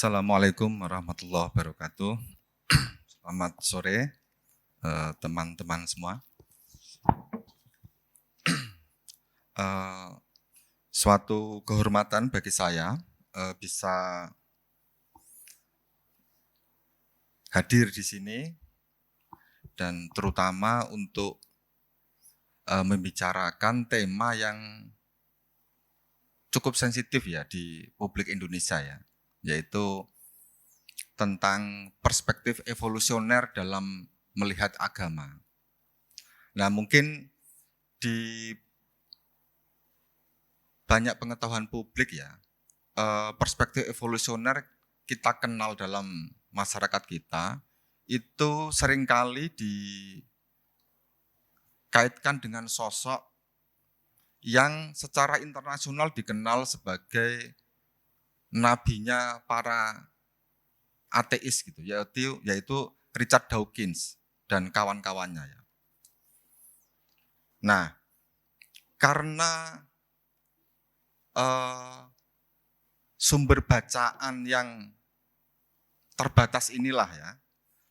Assalamualaikum warahmatullahi wabarakatuh. Selamat sore teman-teman semua. Suatu kehormatan bagi saya bisa hadir di sini dan terutama untuk membicarakan tema yang cukup sensitif ya di publik Indonesia ya, yaitu tentang perspektif evolusioner dalam melihat agama. Nah, mungkin di banyak pengetahuan publik ya, perspektif evolusioner kita kenal dalam masyarakat kita itu seringkali dikaitkan dengan sosok yang secara internasional dikenal sebagai nabinya para ateis gitu, yaitu Richard Dawkins dan kawan-kawannya ya. Nah, karena sumber bacaan yang terbatas inilah ya,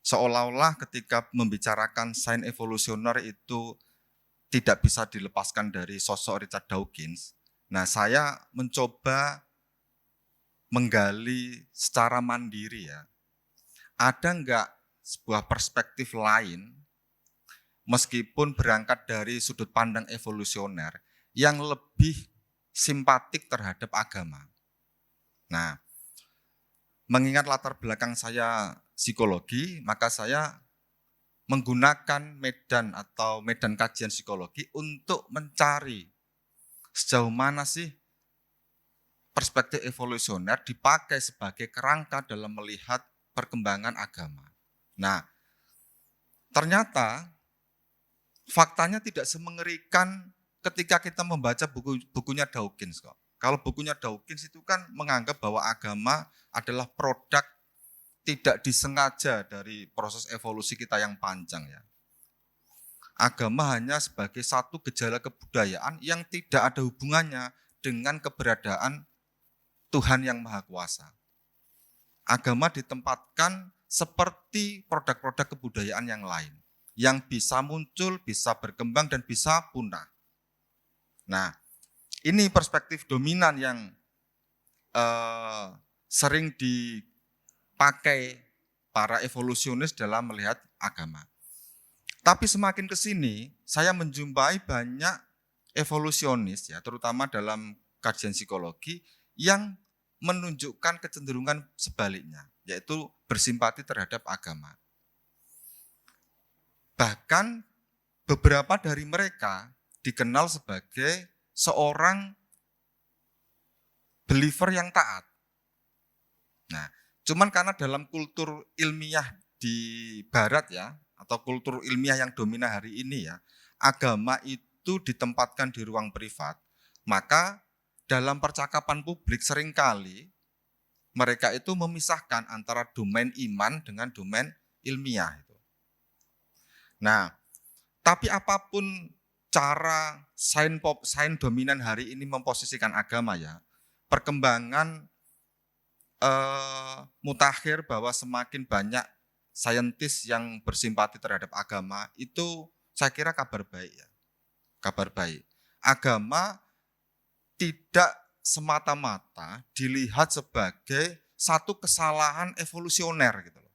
seolah-olah ketika membicarakan sains evolusioner itu tidak bisa dilepaskan dari sosok Richard Dawkins. Nah, saya mencoba menggali secara mandiri ya, ada enggak sebuah perspektif lain meskipun berangkat dari sudut pandang evolusioner yang lebih simpatik terhadap agama. Nah, mengingat latar belakang saya psikologi, maka saya menggunakan medan kajian psikologi untuk mencari sejauh mana sih perspektif evolusioner dipakai sebagai kerangka dalam melihat perkembangan agama. Nah, ternyata faktanya tidak semengerikan ketika kita membaca bukunya Dawkins kok. Kalau bukunya Dawkins itu kan menganggap bahwa agama adalah produk tidak disengaja dari proses evolusi kita yang panjang ya. Agama hanya sebagai satu gejala kebudayaan yang tidak ada hubungannya dengan keberadaan Tuhan yang Maha Kuasa. Agama ditempatkan seperti produk-produk kebudayaan yang lain, yang bisa muncul, bisa berkembang, dan bisa punah. Nah, ini perspektif dominan yang sering dipakai para evolusionis dalam melihat agama. Tapi semakin ke sini, saya menjumpai banyak evolusionis ya, terutama dalam kajian psikologi yang menunjukkan kecenderungan sebaliknya, yaitu bersimpati terhadap agama. Bahkan beberapa dari mereka dikenal sebagai seorang believer yang taat. Nah, cuman karena dalam kultur ilmiah di barat ya, atau kultur ilmiah yang dominan hari ini ya, agama itu ditempatkan di ruang privat, maka dalam percakapan publik seringkali mereka itu memisahkan antara domain iman dengan domain ilmiah. Nah, tapi apapun cara sains dominan hari ini memposisikan agama ya, perkembangan mutakhir bahwa semakin banyak saintis yang bersimpati terhadap agama itu saya kira kabar baik ya. Kabar baik. Agama tidak semata-mata dilihat sebagai satu kesalahan evolusioner gitu loh.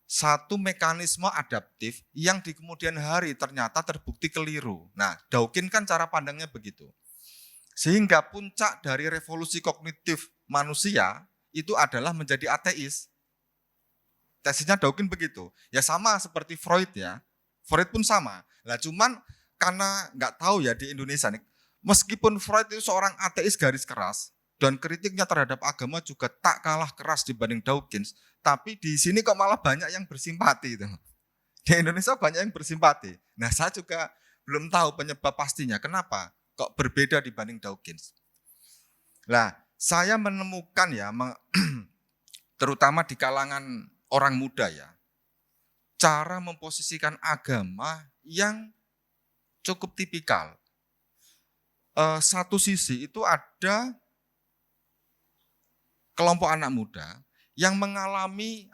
Satu mekanisme adaptif yang di kemudian hari ternyata terbukti keliru. Nah, Dawkins kan cara pandangnya begitu. Sehingga puncak dari revolusi kognitif manusia itu adalah menjadi ateis. Tesisnya Dawkins begitu. Ya sama seperti Freud ya. Freud pun sama. Lah cuman karena nggak tahu ya di Indonesia nih, meskipun Freud itu seorang ateis garis keras dan kritiknya terhadap agama juga tak kalah keras dibanding Dawkins, tapi di sini kok malah banyak yang bersimpati itu. Di Indonesia banyak yang bersimpati. Nah, saya juga belum tahu penyebab pastinya. Kenapa kok berbeda dibanding Dawkins? Nah, saya menemukan ya, terutama di kalangan orang muda ya, cara memposisikan agama yang cukup tipikal. Satu sisi itu ada kelompok anak muda yang mengalami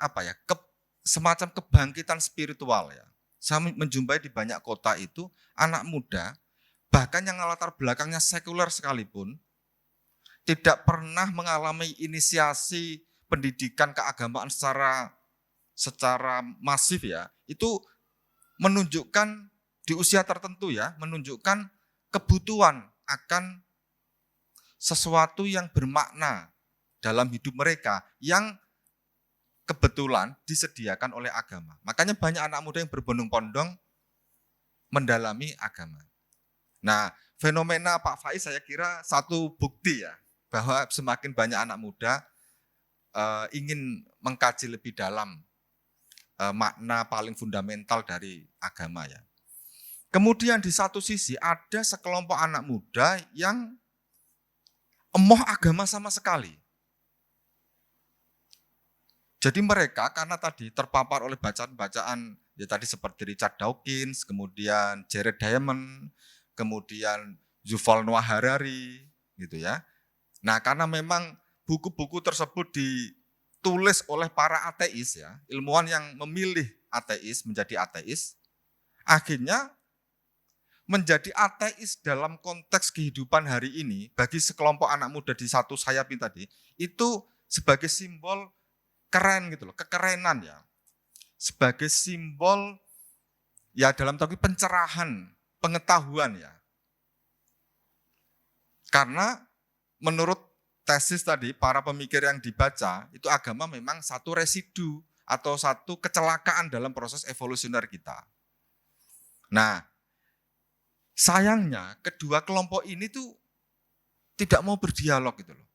semacam kebangkitan spiritual ya. Saya menjumpai di banyak kota itu anak muda bahkan yang latar belakangnya sekuler sekalipun tidak pernah mengalami inisiasi pendidikan keagamaan secara masif ya. Itu menunjukkan di usia tertentu ya, menunjukkan kebutuhan akan sesuatu yang bermakna dalam hidup mereka yang kebetulan disediakan oleh agama. Makanya banyak anak muda yang berbondong-bondong mendalami agama. Nah, fenomena Pak Faiz saya kira satu bukti ya, bahwa semakin banyak anak muda ingin mengkaji lebih dalam makna paling fundamental dari agama ya. Kemudian di satu sisi ada sekelompok anak muda yang emoh agama sama sekali. Jadi mereka karena tadi terpapar oleh bacaan-bacaan ya tadi seperti Richard Dawkins, kemudian Jared Diamond, kemudian Yuval Noah Harari gitu ya. Nah, karena memang buku-buku tersebut ditulis oleh para ateis ya, ilmuwan yang memilih ateis menjadi ateis, akhirnya menjadi ateis dalam konteks kehidupan hari ini bagi sekelompok anak muda di satu sayap ini tadi itu sebagai simbol keren gitu loh, kekerenan ya. Sebagai simbol ya dalam tanda pencerahan, pengetahuan ya. Karena menurut tesis tadi para pemikir yang dibaca itu agama memang satu residu atau satu kecelakaan dalam proses evolusioner kita. Nah, sayangnya kedua kelompok ini tuh tidak mau berdialog gitu loh.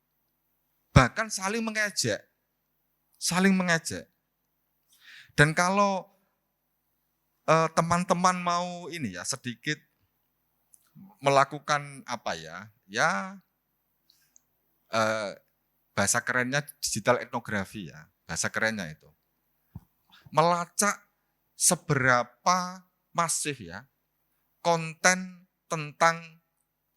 Bahkan saling mengejek. Dan kalau teman-teman mau ini ya sedikit melakukan bahasa kerennya digital etnografi ya, bahasa kerennya itu. Melacak seberapa masif ya konten tentang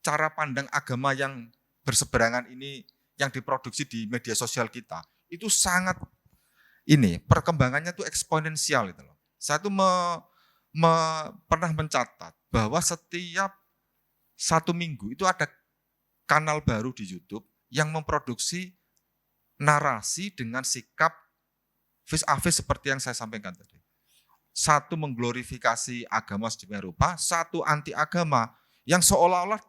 cara pandang agama yang berseberangan ini yang diproduksi di media sosial kita itu sangat perkembangannya tuh eksponensial itu loh. Saya tuh pernah mencatat bahwa setiap 1 minggu itu ada kanal baru di YouTube yang memproduksi narasi dengan sikap face a face seperti yang saya sampaikan tadi. Satu mengglorifikasi agama sedemikian rupa, satu anti agama yang seolah-olah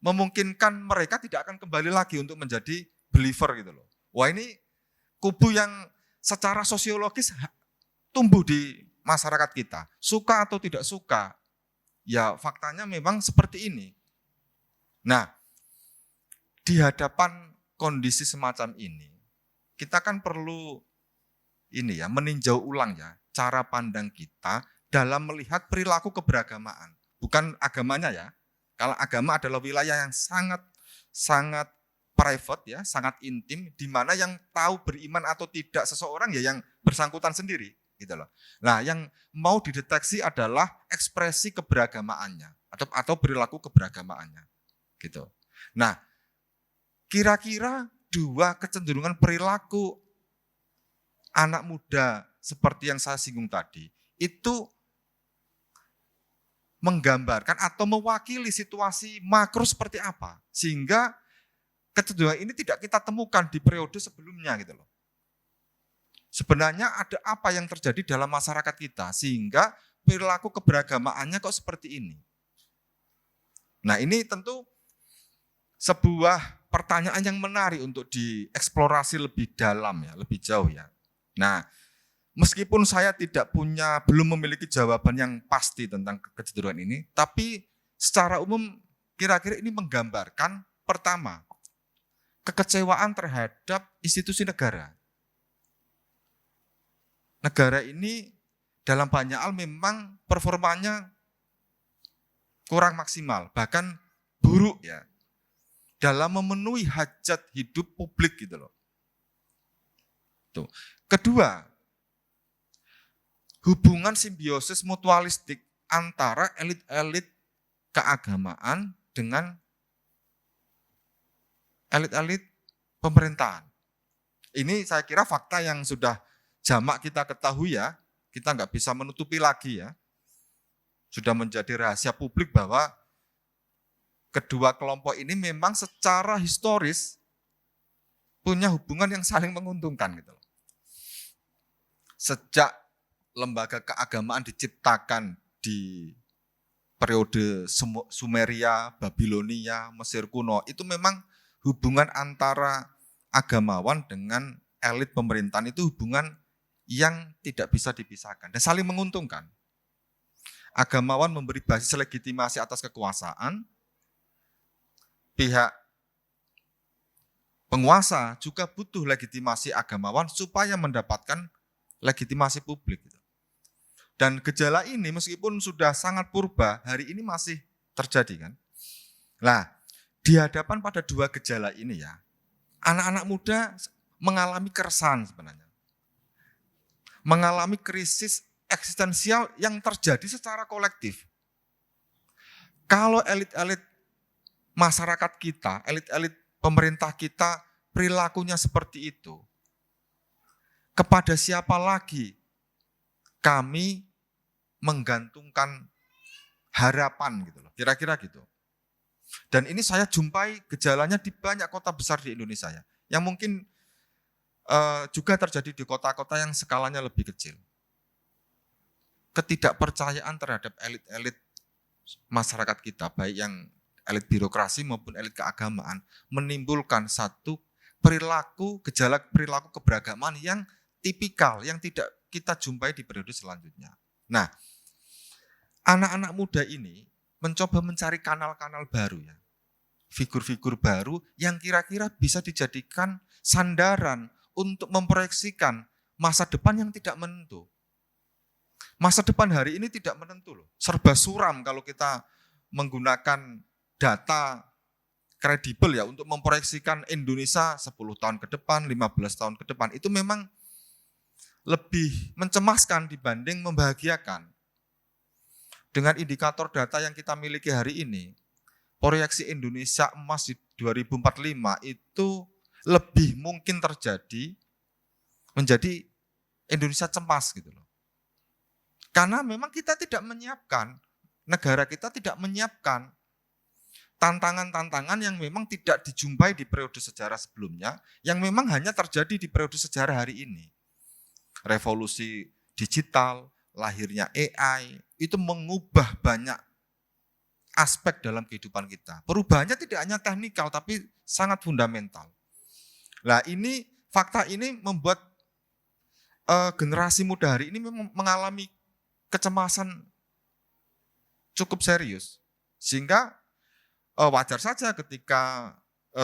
memungkinkan mereka tidak akan kembali lagi untuk menjadi believer gitu loh. Wah, ini kubu yang secara sosiologis tumbuh di masyarakat kita. Suka atau tidak suka, ya faktanya memang seperti ini. Nah, di hadapan kondisi semacam ini, kita kan perlu meninjau ulang ya cara pandang kita dalam melihat perilaku keberagamaan. Bukan agamanya ya. Kalau agama adalah wilayah yang sangat private ya, sangat intim, di mana yang tahu beriman atau tidak seseorang ya yang bersangkutan sendiri gitu loh. Nah, yang mau dideteksi adalah ekspresi keberagamaannya atau perilaku keberagamaannya gitu. Nah, kira-kira dua kecenderungan perilaku anak muda seperti yang saya singgung tadi itu menggambarkan atau mewakili situasi makro seperti apa sehingga kecenderungan ini tidak kita temukan di periode sebelumnya gitu loh. Sebenarnya ada apa yang terjadi dalam masyarakat kita sehingga perilaku keberagamaannya kok seperti ini. Nah, ini tentu sebuah pertanyaan yang menarik untuk dieksplorasi lebih dalam ya, lebih jauh ya. Nah, meskipun saya belum memiliki jawaban yang pasti tentang kecenderungan ini, tapi secara umum kira-kira ini menggambarkan pertama, kekecewaan terhadap institusi negara. Negara ini dalam banyak hal memang performanya kurang maksimal, bahkan buruk ya, dalam memenuhi hajat hidup publik gitu loh. Tuh. Kedua, hubungan simbiosis mutualistik antara elit-elit keagamaan dengan elit-elit pemerintahan. Ini saya kira fakta yang sudah jamak kita ketahui ya, kita nggak bisa menutupi lagi ya. Sudah menjadi rahasia publik bahwa kedua kelompok ini memang secara historis punya hubungan yang saling menguntungkan gitu loh. Sejak lembaga keagamaan diciptakan di periode Sumeria, Babilonia, Mesir kuno, itu memang hubungan antara agamawan dengan elit pemerintahan itu hubungan yang tidak bisa dipisahkan dan saling menguntungkan. Agamawan memberi basis legitimasi atas kekuasaan, pihak penguasa juga butuh legitimasi agamawan supaya mendapatkan legitimasi publik. Dan gejala ini meskipun sudah sangat purba, hari ini masih terjadi kan. Nah, di hadapan pada dua gejala ini ya, anak-anak muda mengalami keresahan sebenarnya. Mengalami krisis eksistensial yang terjadi secara kolektif. Kalau elit-elit masyarakat kita, elit-elit pemerintah kita perilakunya seperti itu, kepada siapa lagi kami menggantungkan harapan gitu loh, kira-kira gitu. Dan ini saya jumpai gejalanya di banyak kota besar di Indonesia ya, yang mungkin juga terjadi di kota-kota yang skalanya lebih kecil. Ketidakpercayaan terhadap elit-elit masyarakat kita, baik yang elit birokrasi maupun elit keagamaan, menimbulkan satu perilaku, gejala perilaku keberagaman yang tipikal, yang tidak kita jumpai di periode selanjutnya. Nah, anak-anak muda ini mencoba mencari kanal-kanal baru ya, figur-figur baru yang kira-kira bisa dijadikan sandaran untuk memproyeksikan masa depan yang tidak menentu. Masa depan hari ini tidak menentu loh, serba suram kalau kita menggunakan data kredibel ya untuk memproyeksikan Indonesia 10 tahun ke depan, 15 tahun ke depan. Itu memang lebih mencemaskan dibanding membahagiakan. Dengan indikator data yang kita miliki hari ini, proyeksi Indonesia emas di 2045 itu lebih mungkin terjadi menjadi Indonesia cemas gitu loh. Karena memang kita tidak menyiapkan, negara kita tidak menyiapkan tantangan-tantangan yang memang tidak dijumpai di periode sejarah sebelumnya, yang memang hanya terjadi di periode sejarah hari ini. Revolusi digital, lahirnya AI, itu mengubah banyak aspek dalam kehidupan kita. Perubahannya tidak hanya teknikal, tapi sangat fundamental. Nah ini, fakta ini membuat generasi muda hari ini memang mengalami kecemasan cukup serius. Sehingga wajar saja ketika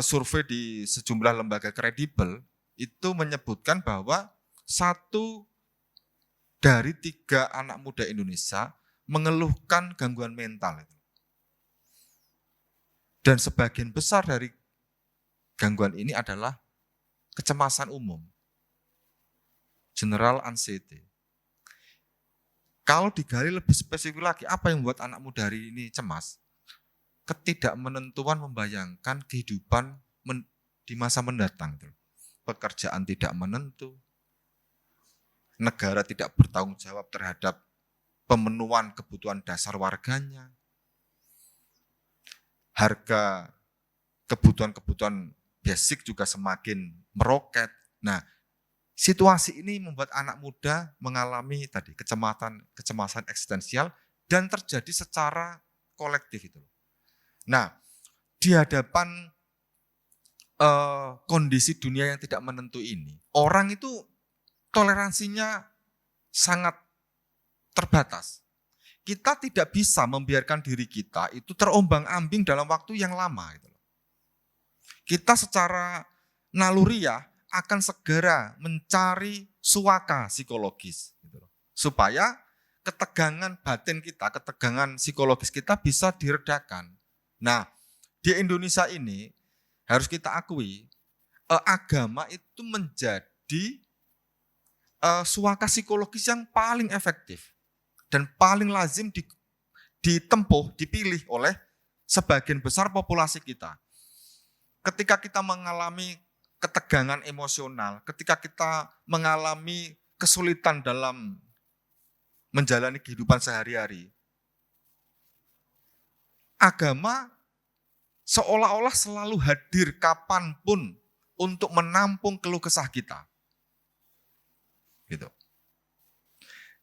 survei di sejumlah lembaga kredibel itu menyebutkan bahwa 1 dari 3 anak muda Indonesia mengeluhkan gangguan mental. Dan sebagian besar dari gangguan ini adalah kecemasan umum, general anxiety. Kalau digali lebih spesifik lagi, apa yang membuat anak muda hari ini cemas? Ketidakmenentuan membayangkan kehidupan di masa mendatang. Pekerjaan tidak menentu, negara tidak bertanggung jawab terhadap pemenuhan kebutuhan dasar warganya, harga kebutuhan-kebutuhan basic juga semakin meroket. Nah, situasi ini membuat anak muda mengalami tadi kecemasan eksistensial dan terjadi secara kolektif itu. Nah, di hadapan kondisi dunia yang tidak menentu ini, orang itu toleransinya sangat terbatas. Kita tidak bisa membiarkan diri kita itu terombang-ambing dalam waktu yang lama. Kita secara naluriah akan segera mencari suaka psikologis. Supaya ketegangan batin kita, ketegangan psikologis kita bisa diredakan. Nah, di Indonesia ini harus kita akui, agama itu menjadi suaka psikologis yang paling efektif dan paling lazim ditempuh, dipilih oleh sebagian besar populasi kita. Ketika kita mengalami ketegangan emosional, ketika kita mengalami kesulitan dalam menjalani kehidupan sehari-hari, agama seolah-olah selalu hadir kapanpun untuk menampung keluh kesah kita. Gitu.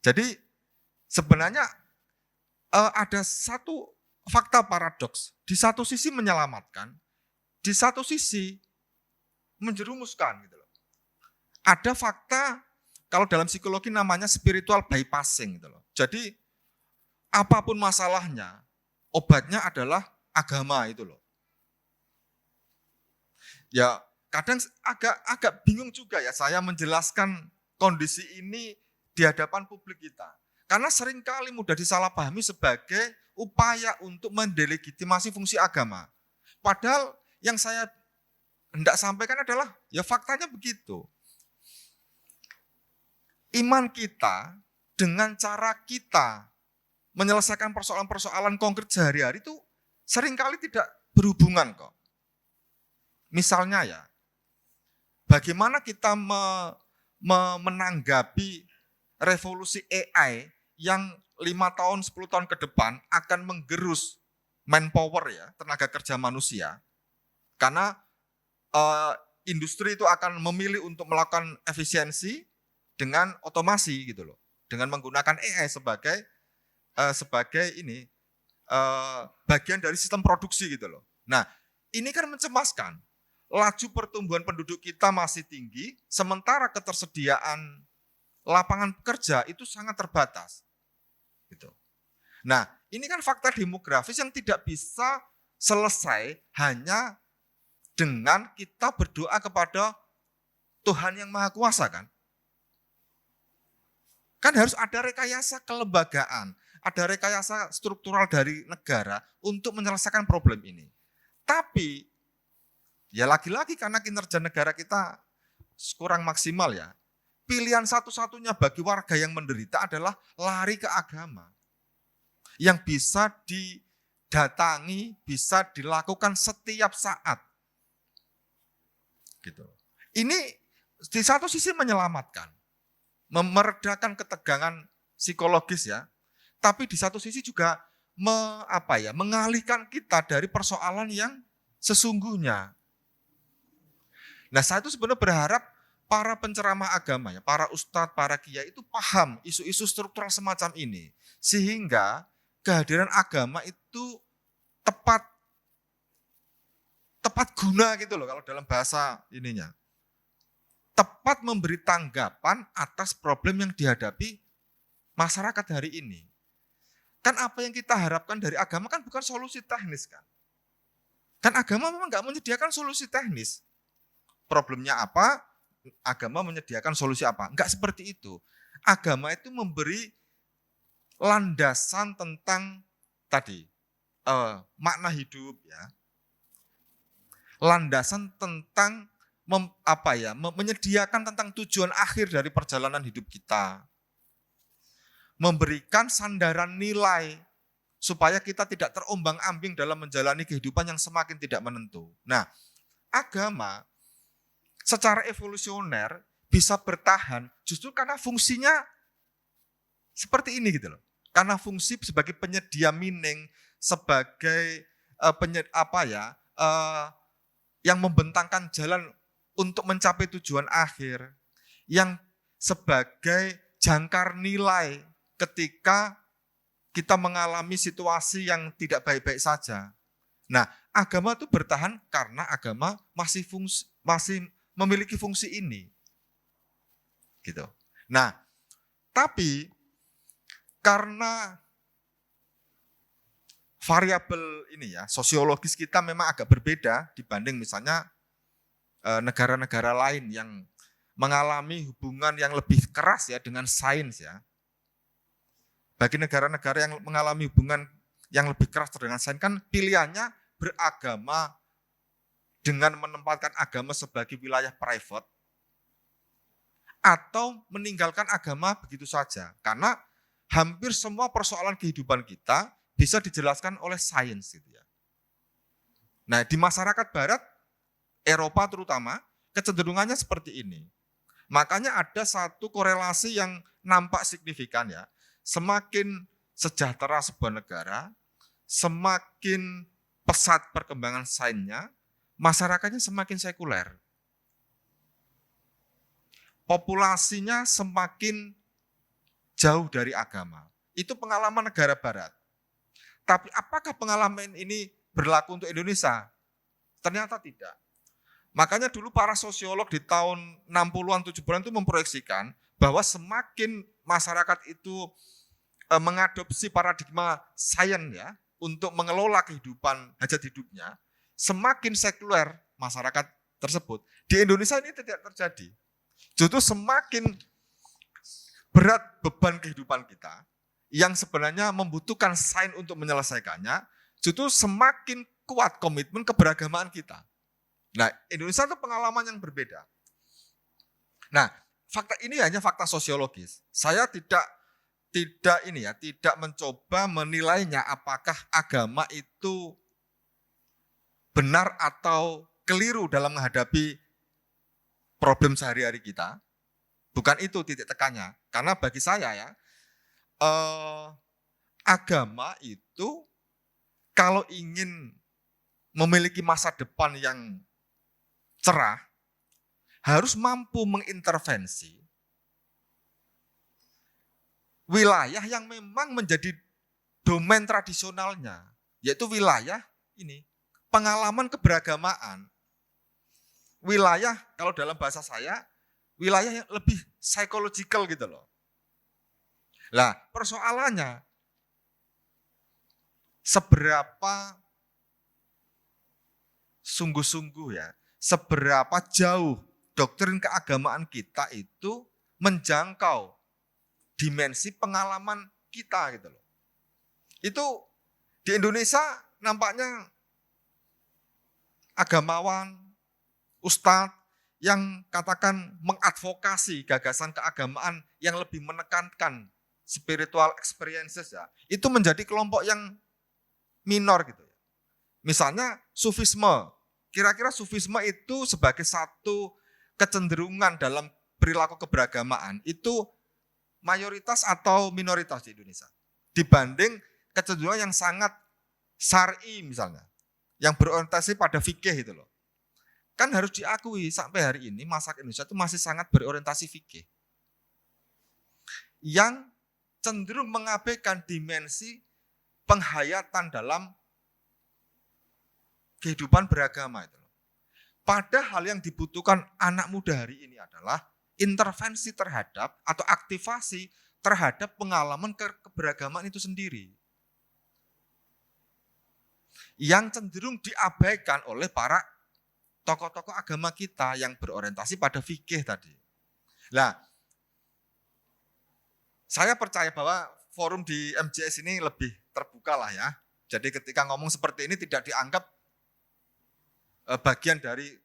Jadi sebenarnya ada satu fakta paradoks. Di satu sisi menyelamatkan, di satu sisi menjerumuskan. Gitu loh. Ada fakta, kalau dalam psikologi namanya spiritual bypassing. Gitu loh. Jadi apapun masalahnya, obatnya adalah agama itu loh. Ya kadang agak bingung juga ya saya menjelaskan kondisi ini di hadapan publik kita. Karena seringkali mudah disalahpahami sebagai upaya untuk mendelegitimasi fungsi agama. Padahal yang saya hendak sampaikan adalah ya faktanya begitu. Iman kita dengan cara kita menyelesaikan persoalan-persoalan konkret sehari-hari itu seringkali tidak berhubungan kok. Misalnya ya, bagaimana kita menanggapi revolusi AI yang 5 tahun, 10 tahun ke depan akan menggerus manpower ya, tenaga kerja manusia. Karena industri itu akan memilih untuk melakukan efisiensi dengan otomasi gitu loh. Dengan menggunakan AI sebagai bagian dari sistem produksi gitu loh. Nah, ini kan mencemaskan. Laju pertumbuhan penduduk kita masih tinggi, sementara ketersediaan lapangan kerja itu sangat terbatas. Gitu. Nah, ini kan fakta demografis yang tidak bisa selesai hanya dengan kita berdoa kepada Tuhan yang Maha Kuasa kan. Kan harus ada rekayasa kelembagaan, ada rekayasa struktural dari negara untuk menyelesaikan problem ini. Tapi ya lagi-lagi karena kinerja negara kita kurang maksimal ya. Pilihan satu-satunya bagi warga yang menderita adalah lari ke agama. Yang bisa didatangi, bisa dilakukan setiap saat. Gitu. Ini di satu sisi menyelamatkan, meredakan ketegangan psikologis ya. Tapi di satu sisi juga mengalihkan kita dari persoalan yang sesungguhnya. Nah, saya itu sebenarnya berharap para penceramah agama, ya, para ustadz, para kiai itu paham isu-isu struktural semacam ini. Sehingga kehadiran agama itu tepat guna gitu loh kalau dalam bahasa ininya. Tepat memberi tanggapan atas problem yang dihadapi masyarakat hari ini. Kan apa yang kita harapkan dari agama kan bukan solusi teknis kan. Kan agama memang nggak menyediakan solusi teknis. Problemnya apa, agama menyediakan solusi apa. Enggak seperti itu. Agama itu memberi landasan tentang tadi, makna hidup ya. Landasan tentang menyediakan tentang tujuan akhir dari perjalanan hidup kita. Memberikan sandaran nilai supaya kita tidak terombang-ambing dalam menjalani kehidupan yang semakin tidak menentu. Nah, agama secara evolusioner bisa bertahan justru karena fungsinya seperti ini gitu loh. Karena fungsi sebagai penyedia meaning, sebagai yang membentangkan jalan untuk mencapai tujuan akhir, yang sebagai jangkar nilai ketika kita mengalami situasi yang tidak baik-baik saja. Nah, agama itu bertahan karena agama masih memiliki fungsi ini. Gitu. Nah, tapi karena variabel ini ya, sosiologis kita memang agak berbeda dibanding misalnya negara-negara lain yang mengalami hubungan yang lebih keras ya dengan sains ya. Bagi negara-negara yang mengalami hubungan yang lebih keras dengan sains kan pilihannya beragama dengan menempatkan agama sebagai wilayah private atau meninggalkan agama begitu saja. Karena hampir semua persoalan kehidupan kita bisa dijelaskan oleh sains gitu ya. Nah, di masyarakat barat, Eropa terutama, kecenderungannya seperti ini. Makanya ada satu korelasi yang nampak signifikan ya. Semakin sejahtera sebuah negara, semakin pesat perkembangan sainsnya, masyarakatnya semakin sekuler. Populasinya semakin jauh dari agama. Itu pengalaman negara barat. Tapi apakah pengalaman ini berlaku untuk Indonesia? Ternyata tidak. Makanya dulu para sosiolog di tahun 60-an, 70-an itu memproyeksikan bahwa semakin masyarakat itu mengadopsi paradigma sains ya untuk mengelola kehidupan hajat hidupnya, semakin sekuler masyarakat tersebut. Di Indonesia ini tidak terjadi. Justru semakin berat beban kehidupan kita yang sebenarnya membutuhkan sains untuk menyelesaikannya, justru semakin kuat komitmen keberagamaan kita. Nah, Indonesia itu pengalaman yang berbeda. Nah, fakta ini hanya fakta sosiologis. Saya tidak mencoba menilainya apakah agama itu benar atau keliru dalam menghadapi problem sehari-hari kita. Bukan itu titik tekannya. Karena bagi saya ya, agama itu kalau ingin memiliki masa depan yang cerah, harus mampu mengintervensi wilayah yang memang menjadi domain tradisionalnya, yaitu wilayah ini, pengalaman keberagamaan. Wilayah, kalau dalam bahasa saya, wilayah yang lebih psychological gitu loh. Lah, persoalannya, seberapa sungguh-sungguh ya, seberapa jauh doktrin keagamaan kita itu menjangkau dimensi pengalaman kita gitu loh. Itu di Indonesia nampaknya agamawan, ustadz yang katakan mengadvokasi gagasan keagamaan yang lebih menekankan spiritual experiences ya, itu menjadi kelompok yang minor gitu ya. Misalnya sufisme. Kira-kira sufisme itu sebagai satu kecenderungan dalam perilaku keberagamaan itu mayoritas atau minoritas di Indonesia dibanding kecenderungan yang sangat syar'i misalnya, yang berorientasi pada fikih itu loh. Kan harus diakui sampai hari ini masyarakat Indonesia itu masih sangat berorientasi fikih, yang cenderung mengabaikan dimensi penghayatan dalam kehidupan beragama itu. Padahal yang dibutuhkan anak muda hari ini adalah intervensi terhadap atau aktivasi terhadap pengalaman keberagaman itu sendiri. Yang cenderung diabaikan oleh para tokoh-tokoh agama kita yang berorientasi pada fikih tadi. Nah, saya percaya bahwa forum di MJS ini lebih terbuka lah ya. Jadi ketika ngomong seperti ini tidak dianggap bagian dari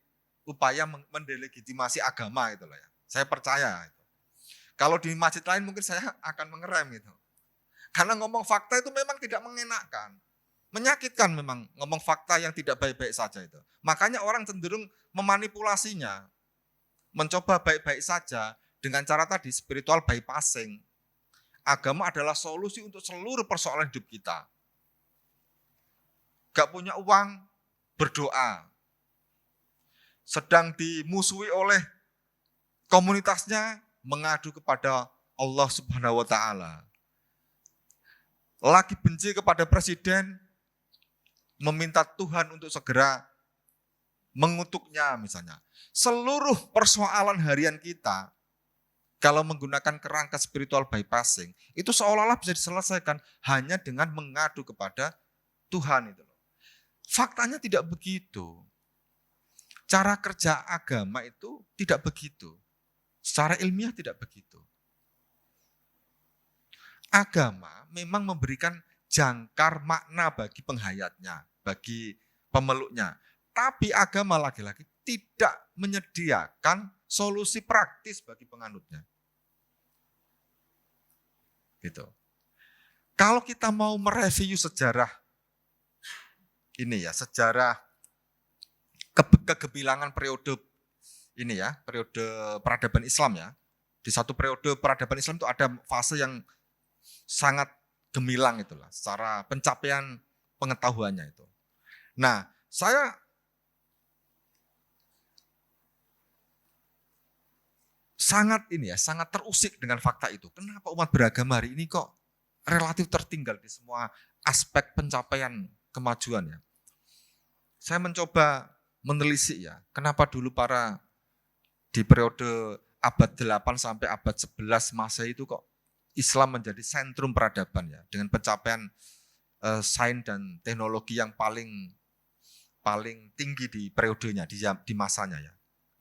upaya mendelegitimasi agama gitu loh ya. Saya percaya itu. Kalau di masjid lain mungkin saya akan mengerem gitu. Karena ngomong fakta itu memang tidak mengenakan. Menyakitkan memang ngomong fakta yang tidak baik-baik saja itu. Makanya orang cenderung memanipulasinya. Mencoba baik-baik saja dengan cara tadi spiritual bypassing. Agama adalah solusi untuk seluruh persoalan hidup kita. Gak punya uang, berdoa. Sedang dimusuhi oleh komunitasnya, mengadu kepada Allah Subhanahu wa Ta'ala. Lagi benci kepada presiden, meminta Tuhan untuk segera mengutuknya misalnya. Seluruh persoalan harian kita, kalau menggunakan kerangka spiritual bypassing, itu seolah-olah bisa diselesaikan hanya dengan mengadu kepada Tuhan itu. Faktanya tidak begitu. Cara kerja agama itu tidak begitu. Secara ilmiah tidak begitu. Agama memang memberikan jangkar makna bagi penghayatnya, bagi pemeluknya. Tapi agama lagi-lagi tidak menyediakan solusi praktis bagi penganutnya. Gitu. Kalau kita mau mereview sejarah ini ya, sejarah kegebilangan periode ini ya, periode peradaban Islam ya. Di satu periode peradaban Islam itu ada fase yang sangat gemilang itulah, secara pencapaian pengetahuannya itu. Nah, saya sangat terusik dengan fakta itu. Kenapa umat beragama hari ini kok relatif tertinggal di semua aspek pencapaian kemajuan ya. Saya mencoba menelisik ya, kenapa dulu di periode abad 8 sampai abad 11 Masehi itu kok Islam menjadi sentrum peradaban ya, dengan pencapaian sains dan teknologi yang paling tinggi di periodenya, di masanya ya.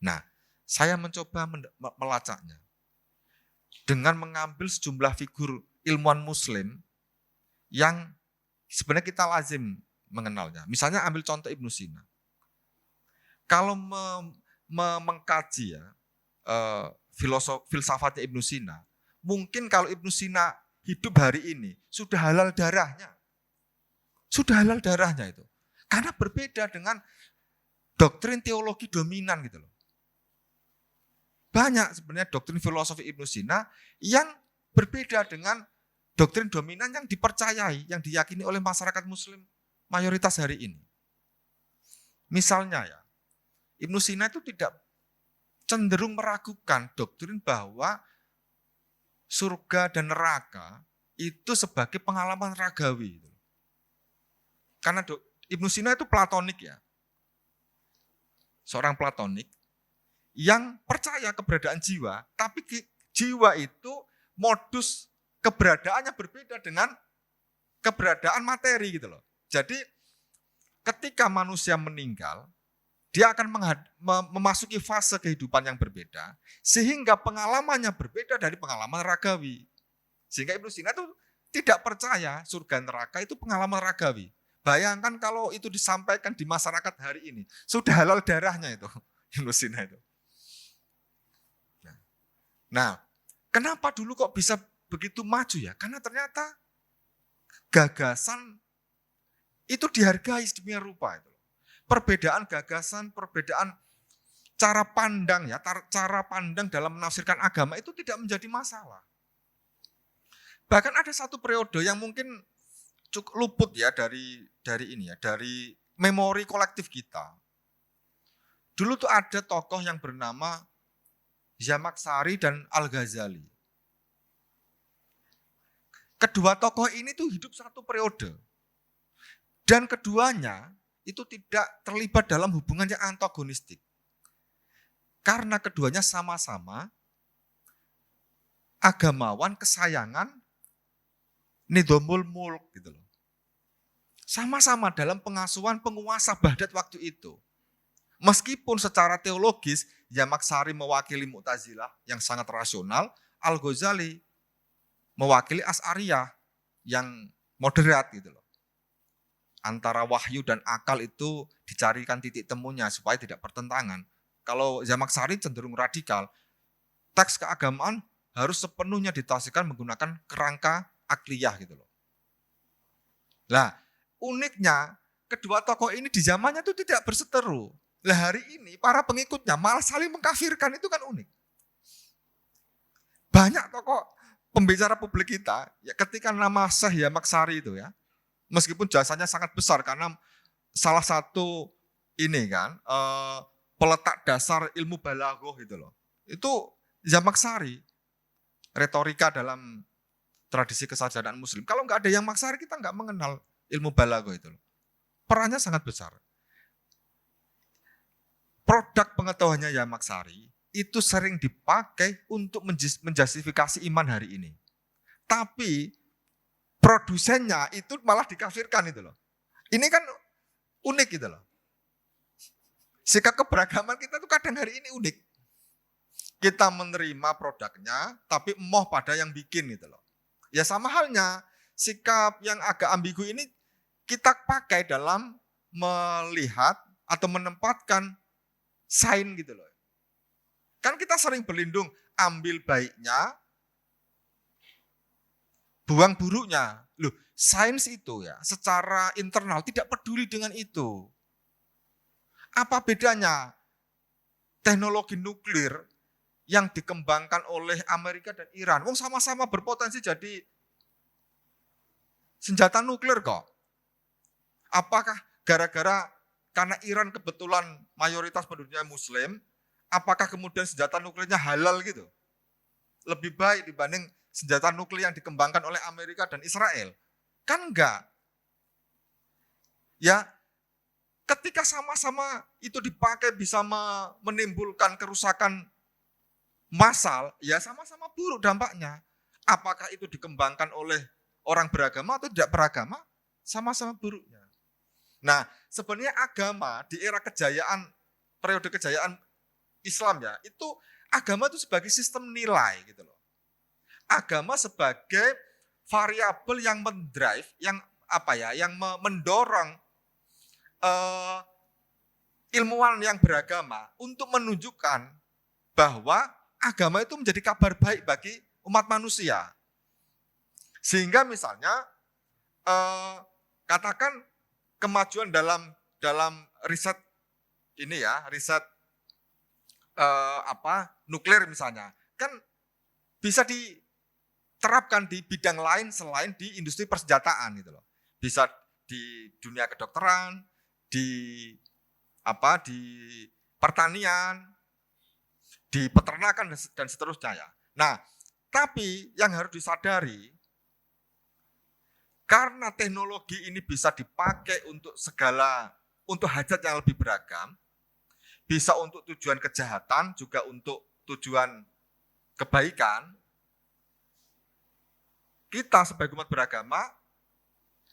Nah, saya mencoba melacaknya dengan mengambil sejumlah figur ilmuwan Muslim yang sebenarnya kita lazim mengenalnya. Misalnya ambil contoh Ibnu Sina. Kalau mengkaji ya filsafatnya Ibnu Sina, mungkin kalau Ibnu Sina hidup hari ini sudah halal darahnya. Sudah halal darahnya itu. Karena berbeda dengan doktrin teologi dominan gitu loh. Banyak sebenarnya doktrin filosofi Ibnu Sina yang berbeda dengan doktrin dominan yang dipercayai, yang diyakini oleh masyarakat Muslim mayoritas hari ini. Misalnya ya, Ibnu Sina itu tidak cenderung meragukan doktrin bahwa surga dan neraka itu sebagai pengalaman ragawi. Karena Ibnu Sina itu platonik ya, seorang platonik yang percaya keberadaan jiwa, tapi jiwa itu modus keberadaannya berbeda dengan keberadaan materi gitu loh. Jadi ketika manusia meninggal, dia akan memasuki fase kehidupan yang berbeda, sehingga pengalamannya berbeda dari pengalaman ragawi. Sehingga Ibnu Sina itu tidak percaya surga neraka itu pengalaman ragawi. Bayangkan kalau itu disampaikan di masyarakat hari ini, sudah halal darahnya itu, Ibnu Sina itu. Nah, kenapa dulu kok bisa begitu maju ya? Karena ternyata gagasan itu dihargai sedemikian rupa itu. Perbedaan gagasan, perbedaan cara pandang ya, cara pandang dalam menafsirkan agama itu tidak menjadi masalah. Bahkan ada satu periode yang mungkin cukup luput ya dari memori kolektif kita. Dulu tuh ada tokoh yang bernama Zamakhsyari dan Al-Ghazali. Kedua tokoh ini tuh hidup satu periode. Dan keduanya itu tidak terlibat dalam hubungan yang antagonistik. Karena keduanya sama-sama agamawan kesayangan Nidhamul Mulk gitu loh. Sama-sama dalam pengasuhan penguasa Baghdad waktu itu. Meskipun secara teologis Zamakhsyari mewakili Mu'tazilah yang sangat rasional, Al-Ghazali mewakili Asy'ariyah yang moderat gitu loh. Antara wahyu dan akal itu dicarikan titik temunya supaya tidak bertentangan. Kalau Zamakhsyari cenderung radikal, teks keagamaan harus sepenuhnya ditafsirkan menggunakan kerangka akliyah gitu loh. Lah, uniknya kedua tokoh ini di zamannya itu tidak berseteru. Lah hari ini para pengikutnya malah saling mengkafirkan, itu kan unik. Banyak tokoh pembicara publik kita ya ketika nama Syekh Zamakhsyari itu ya, meskipun jasanya sangat besar karena salah satu ini kan peletak dasar ilmu balaghah gitu loh. Itu Zamakhsyari, retorika dalam tradisi kesarjanaan Muslim. Kalau nggak ada yang Zamakhsyari kita nggak mengenal ilmu balaghah itu loh. Perannya sangat besar. Produk pengetahuannya Zamakhsyari itu sering dipakai untuk menjustifikasi iman hari ini. Tapi produsennya itu malah dikafirkan itu loh. Ini kan unik gitu loh. Sikap keberagaman kita tuh kadang hari ini unik. Kita menerima produknya, tapi emoh pada yang bikin gitu loh. Ya sama halnya sikap yang agak ambigu ini kita pakai dalam melihat atau menempatkan sains gitu loh. Kan kita sering berlindung, ambil baiknya, buang buruknya. Loh, sains itu ya secara internal tidak peduli dengan itu. Apa bedanya teknologi nuklir yang dikembangkan oleh Amerika dan Iran. Wong sama-sama berpotensi jadi senjata nuklir kok. Apakah gara-gara karena Iran kebetulan mayoritas penduduknya Muslim, apakah kemudian senjata nuklirnya halal gitu? Lebih baik dibanding senjata nuklir yang dikembangkan oleh Amerika dan Israel? Kan enggak. Ya, ketika sama-sama itu dipakai bisa menimbulkan kerusakan massal, ya sama-sama buruk dampaknya. Apakah itu dikembangkan oleh orang beragama atau tidak beragama? Sama-sama buruknya. Nah, sebenarnya agama di era kejayaan, periode kejayaan Islam ya, itu agama itu sebagai sistem nilai gitu loh. Agama sebagai variabel yang mendrive, yang mendorong ilmuwan yang beragama untuk menunjukkan bahwa agama itu menjadi kabar baik bagi umat manusia. Sehingga misalnya katakan kemajuan dalam riset ini ya, riset nuklir misalnya, kan bisa diterapkan di bidang lain selain di industri persenjataan gitu loh. Bisa di dunia kedokteran, di pertanian, di peternakan dan seterusnya ya. Nah, tapi yang harus disadari, karena teknologi ini bisa dipakai untuk hajat yang lebih beragam, bisa untuk tujuan kejahatan, juga untuk tujuan kebaikan, kita sebagai umat beragama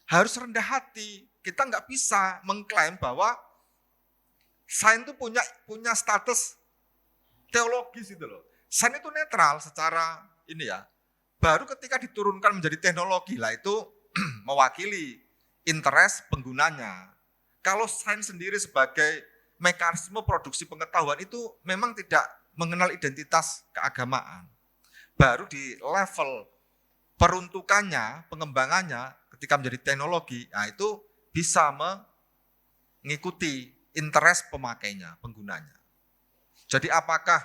harus rendah hati. Kita nggak bisa mengklaim bahwa sains itu punya status teologis itu loh. Sains itu netral secara ini ya. Baru ketika diturunkan menjadi teknologi lah itu mewakili interest penggunanya. Kalau sains sendiri sebagai mekanisme produksi pengetahuan itu memang tidak mengenal identitas keagamaan. Baru di level peruntukannya, pengembangannya ketika menjadi teknologi, nah itu bisa mengikuti interest pemakainya, penggunanya. Jadi apakah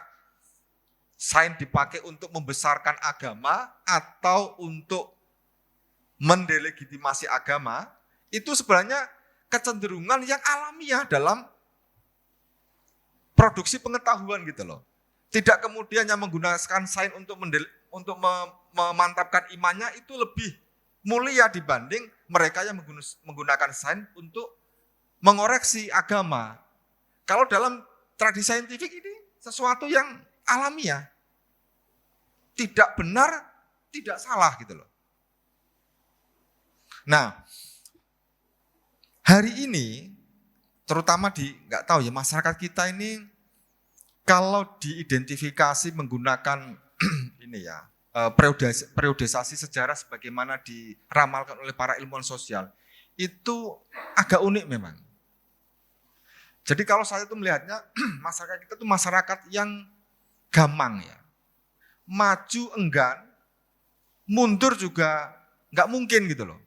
sains dipakai untuk membesarkan agama atau untuk mendelegitimasi agama, itu sebenarnya kecenderungan yang alamiah dalam produksi pengetahuan gitu loh. Tidak kemudian yang menggunakan sains untuk memantapkan imannya itu lebih mulia dibanding mereka yang menggunakan sains untuk mengoreksi agama. Kalau dalam tradisi saintifik ini sesuatu yang alamiah. Tidak benar, tidak salah gitu loh. Nah, hari ini terutama nggak tahu ya, masyarakat kita ini kalau diidentifikasi menggunakan ini ya, periodisasi sejarah sebagaimana diramalkan oleh para ilmuwan sosial, itu agak unik memang. Jadi kalau saya itu melihatnya, masyarakat kita itu masyarakat yang gamang ya. Maju enggan, mundur juga nggak mungkin gitu loh.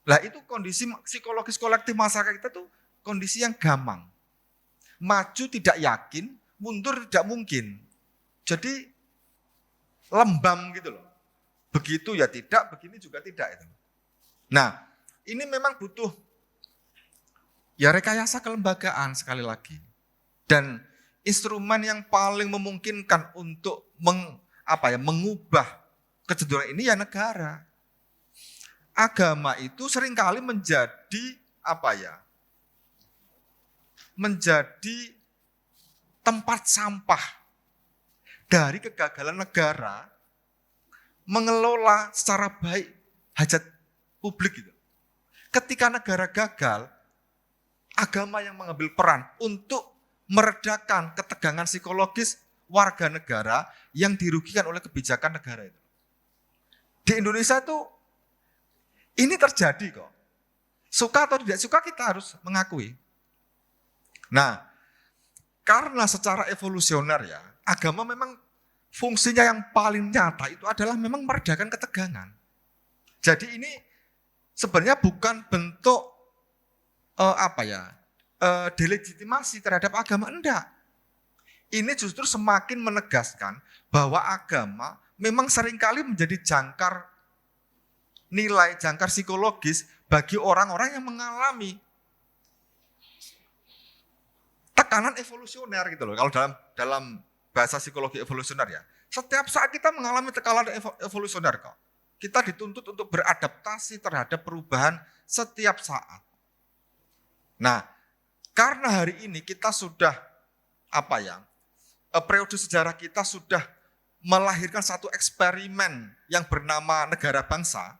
Lah itu kondisi psikologis kolektif masyarakat kita tuh kondisi yang gamang. Maju tidak yakin, mundur tidak mungkin. Jadi lembam gitu loh. Begitu ya tidak, begini juga tidak itu. Nah, ini memang butuh ya rekayasa kelembagaan sekali lagi. Dan instrumen yang paling memungkinkan untuk mengubah kecenderungan ini ya negara. Agama itu seringkali menjadi menjadi tempat sampah dari kegagalan negara mengelola secara baik hajat publik gitu. Ketika negara gagal, agama yang mengambil peran untuk meredakan ketegangan psikologis warga negara yang dirugikan oleh kebijakan negara itu. Di Indonesia itu ini terjadi kok. Suka atau tidak suka kita harus mengakui. Nah, karena secara evolusioner ya, agama memang fungsinya yang paling nyata itu adalah memang meredakan ketegangan. Jadi ini sebenarnya bukan bentuk delegitimasi terhadap agama, enggak. Ini justru semakin menegaskan bahwa agama memang seringkali menjadi jangkar nilai, jangkar psikologis bagi orang-orang yang mengalami tekanan evolusioner gitu loh. Kalau dalam bahasa psikologi evolusioner ya. Setiap saat kita mengalami tekanan evolusioner kok. Kita dituntut untuk beradaptasi terhadap perubahan setiap saat. Nah, karena hari ini kita sudah periode sejarah kita sudah melahirkan satu eksperimen yang bernama negara bangsa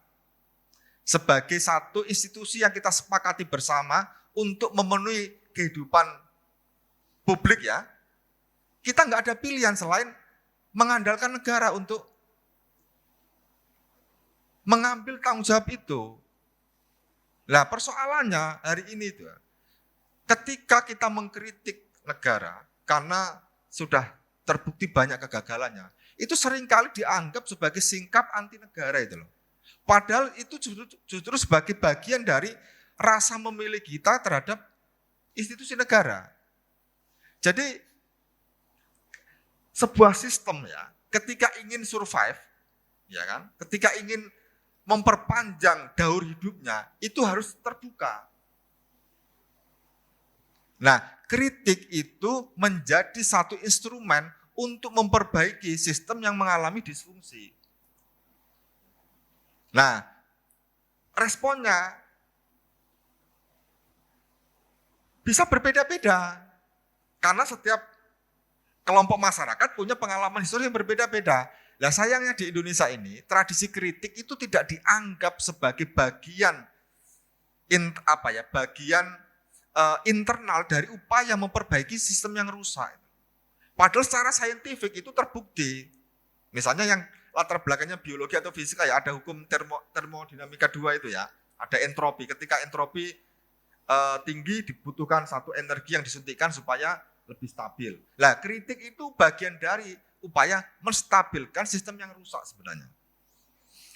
sebagai satu institusi yang kita sepakati bersama untuk memenuhi kehidupan publik ya. Kita nggak ada pilihan selain mengandalkan negara untuk mengambil tanggung jawab itu. Nah, persoalannya hari ini itu, ketika kita mengkritik negara karena sudah terbukti banyak kegagalannya, itu seringkali dianggap sebagai sikap anti negara itu loh. Padahal itu justru sebagai bagian dari rasa memilih kita terhadap institusi negara. Jadi sebuah sistem ya, ketika ingin survive, ya kan, ketika ingin memperpanjang daur hidupnya, itu harus terbuka. Nah, kritik itu menjadi satu instrumen untuk memperbaiki sistem yang mengalami disfungsi. Nah, responnya bisa berbeda-beda. Karena setiap kelompok masyarakat punya pengalaman historis yang berbeda-beda. Nah, sayangnya di Indonesia ini, tradisi kritik itu tidak dianggap sebagai bagian internal dari upaya memperbaiki sistem yang rusak. Padahal secara saintifik itu terbukti. Misalnya yang latar belakangnya biologi atau fisika ya, ada hukum termodinamika 2 itu ya. Ada entropi. Ketika entropi tinggi dibutuhkan satu energi yang disuntikkan supaya lebih stabil. Nah, kritik itu bagian dari upaya menstabilkan sistem yang rusak sebenarnya.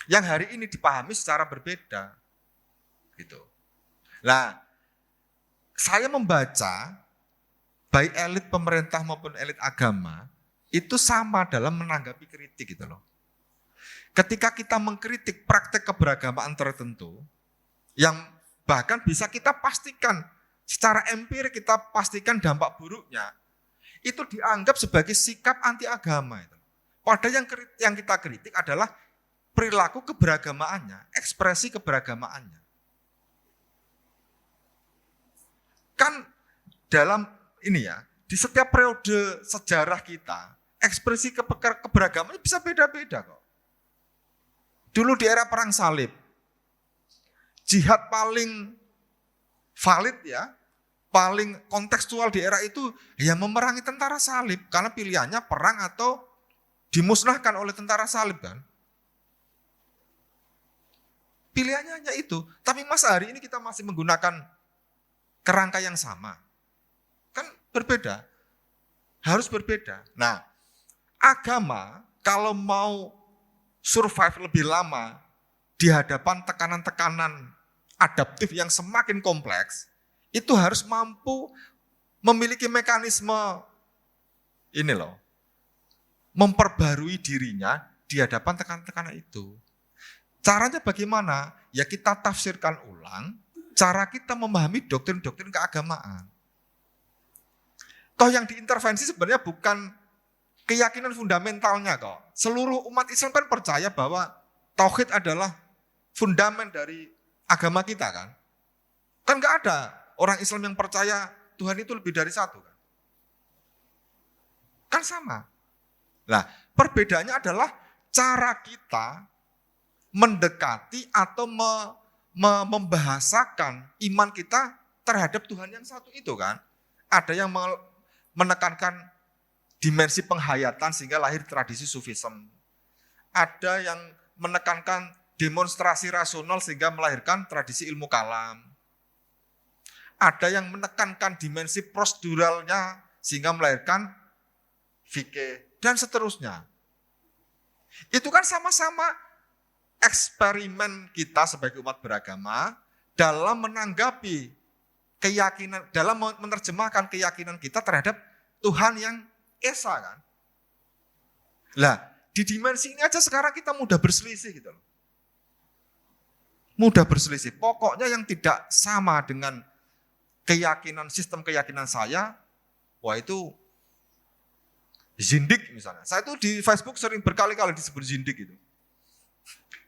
Yang hari ini dipahami secara berbeda. Gitu. Nah, saya membaca baik elit pemerintah maupun elit agama itu sama dalam menanggapi kritik gitu loh. Ketika kita mengkritik praktek keberagamaan tertentu yang bahkan bisa kita pastikan secara empirik, kita pastikan dampak buruknya, itu dianggap sebagai sikap anti agama itu. Padahal yang kita kritik adalah perilaku keberagamaannya, ekspresi keberagamaannya. Kan dalam ini ya, di setiap periode sejarah kita, ekspresi keberagaman bisa beda-beda kok. Dulu di era perang salib, jihad paling valid ya, paling kontekstual di era itu ya memerangi tentara salib. Karena pilihannya perang atau dimusnahkan oleh tentara salib kan. Pilihannya hanya itu. Tapi masa hari ini kita masih menggunakan kerangka yang sama. Kan berbeda. Harus berbeda. Nah, agama kalau mau survive lebih lama di hadapan tekanan-tekanan adaptif yang semakin kompleks, itu harus mampu memiliki mekanisme ini loh, memperbarui dirinya di hadapan tekanan-tekanan itu. Caranya bagaimana? Ya kita tafsirkan ulang cara kita memahami doktrin-doktrin keagamaan. Toh yang diintervensi sebenarnya bukan keyakinan fundamentalnya kok. Seluruh umat Islam kan percaya bahwa tauhid adalah fundamen dari agama kita kan. Kan nggak ada orang Islam yang percaya Tuhan itu lebih dari satu kan. Kan sama. Nah, perbedaannya adalah cara kita mendekati atau membahasakan iman kita terhadap Tuhan yang satu itu kan. Ada yang menekankan dimensi penghayatan sehingga lahir tradisi Sufisme. Ada yang menekankan demonstrasi rasional sehingga melahirkan tradisi ilmu kalam. Ada yang menekankan dimensi proseduralnya sehingga melahirkan fikih dan seterusnya. Itu kan sama-sama eksperimen kita sebagai umat beragama dalam menanggapi keyakinan, dalam menerjemahkan keyakinan kita terhadap Tuhan yang esa kan. Lah, di dimensi ini aja sekarang kita mudah berselisih gitu loh. Mudah berselisih. Pokoknya yang tidak sama dengan keyakinan, sistem keyakinan saya, wah itu zindik misalnya. Saya tuh di Facebook sering berkali-kali disebut zindik gitu.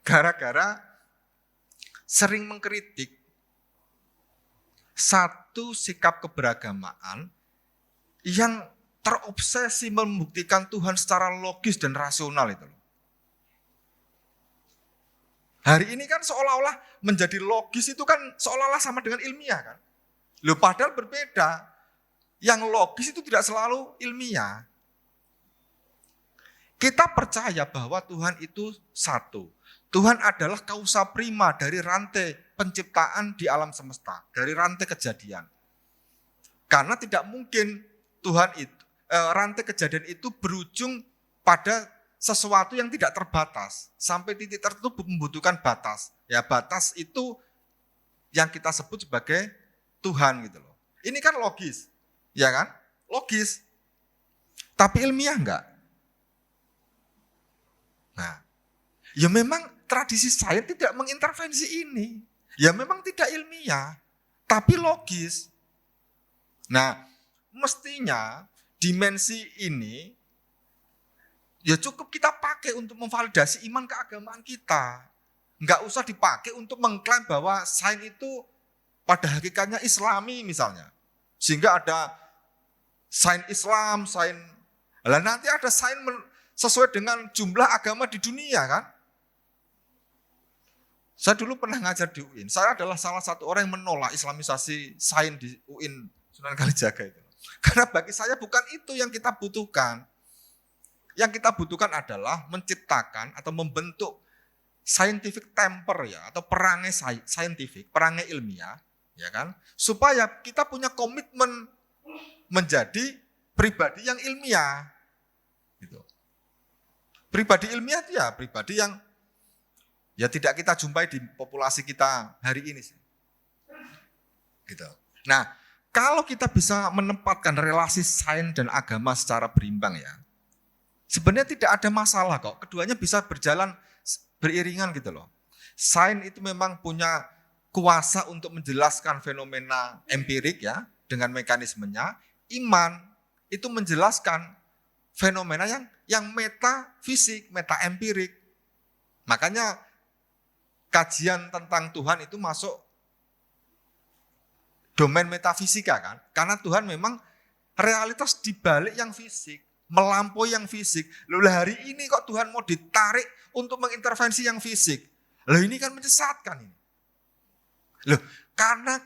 Gara-gara sering mengkritik satu sikap keberagamaan yang terobsesi membuktikan Tuhan secara logis dan rasional itu. Hari ini kan seolah-olah menjadi logis itu kan seolah-olah sama dengan ilmiah kan. Loh padahal berbeda. Yang logis itu tidak selalu ilmiah. Kita percaya bahwa Tuhan itu satu. Tuhan adalah kausa prima dari rantai penciptaan di alam semesta. Dari rantai kejadian. Karena tidak mungkin Tuhan itu, rantai kejadian itu berujung pada sesuatu yang tidak terbatas. Sampai titik tertentu membutuhkan batas. Ya batas itu yang kita sebut sebagai Tuhan gitu loh. Ini kan logis. Ya kan? Logis. Tapi ilmiah enggak. Nah, ya memang tradisi sains tidak mengintervensi ini. Ya memang tidak ilmiah, tapi logis. Nah, mestinya dimensi ini ya cukup kita pakai untuk memvalidasi iman keagamaan kita. Enggak usah dipakai untuk mengklaim bahwa sains itu pada hakikatnya Islami misalnya. Sehingga ada sains Islam, sains. Lah nanti ada sains sesuai dengan jumlah agama di dunia kan. Saya dulu pernah ngajar di UIN. Saya adalah salah satu orang yang menolak islamisasi sains di UIN Sunan Kalijaga itu. Karena bagi saya bukan itu yang kita butuhkan. Yang kita butuhkan adalah menciptakan atau membentuk scientific temper ya, atau perangai saintifik, perangai ilmiah, ya kan? Supaya kita punya komitmen menjadi pribadi yang ilmiah. Gitu. Pribadi ilmiah itu ya pribadi yang ya tidak kita jumpai di populasi kita hari ini sih. Gitu. Nah, kalau kita bisa menempatkan relasi sains dan agama secara berimbang ya, sebenarnya tidak ada masalah kok. Keduanya bisa berjalan beriringan gitu loh. Sains itu memang punya kuasa untuk menjelaskan fenomena empirik ya, dengan mekanismenya. Iman itu menjelaskan fenomena yang metafisik, meta empirik. Makanya kajian tentang Tuhan itu masuk domain metafisika kan. Karena Tuhan memang realitas di balik yang fisik, melampaui yang fisik. Loh hari ini kok Tuhan mau ditarik untuk mengintervensi yang fisik. Loh ini kan menyesatkan ini. Loh karena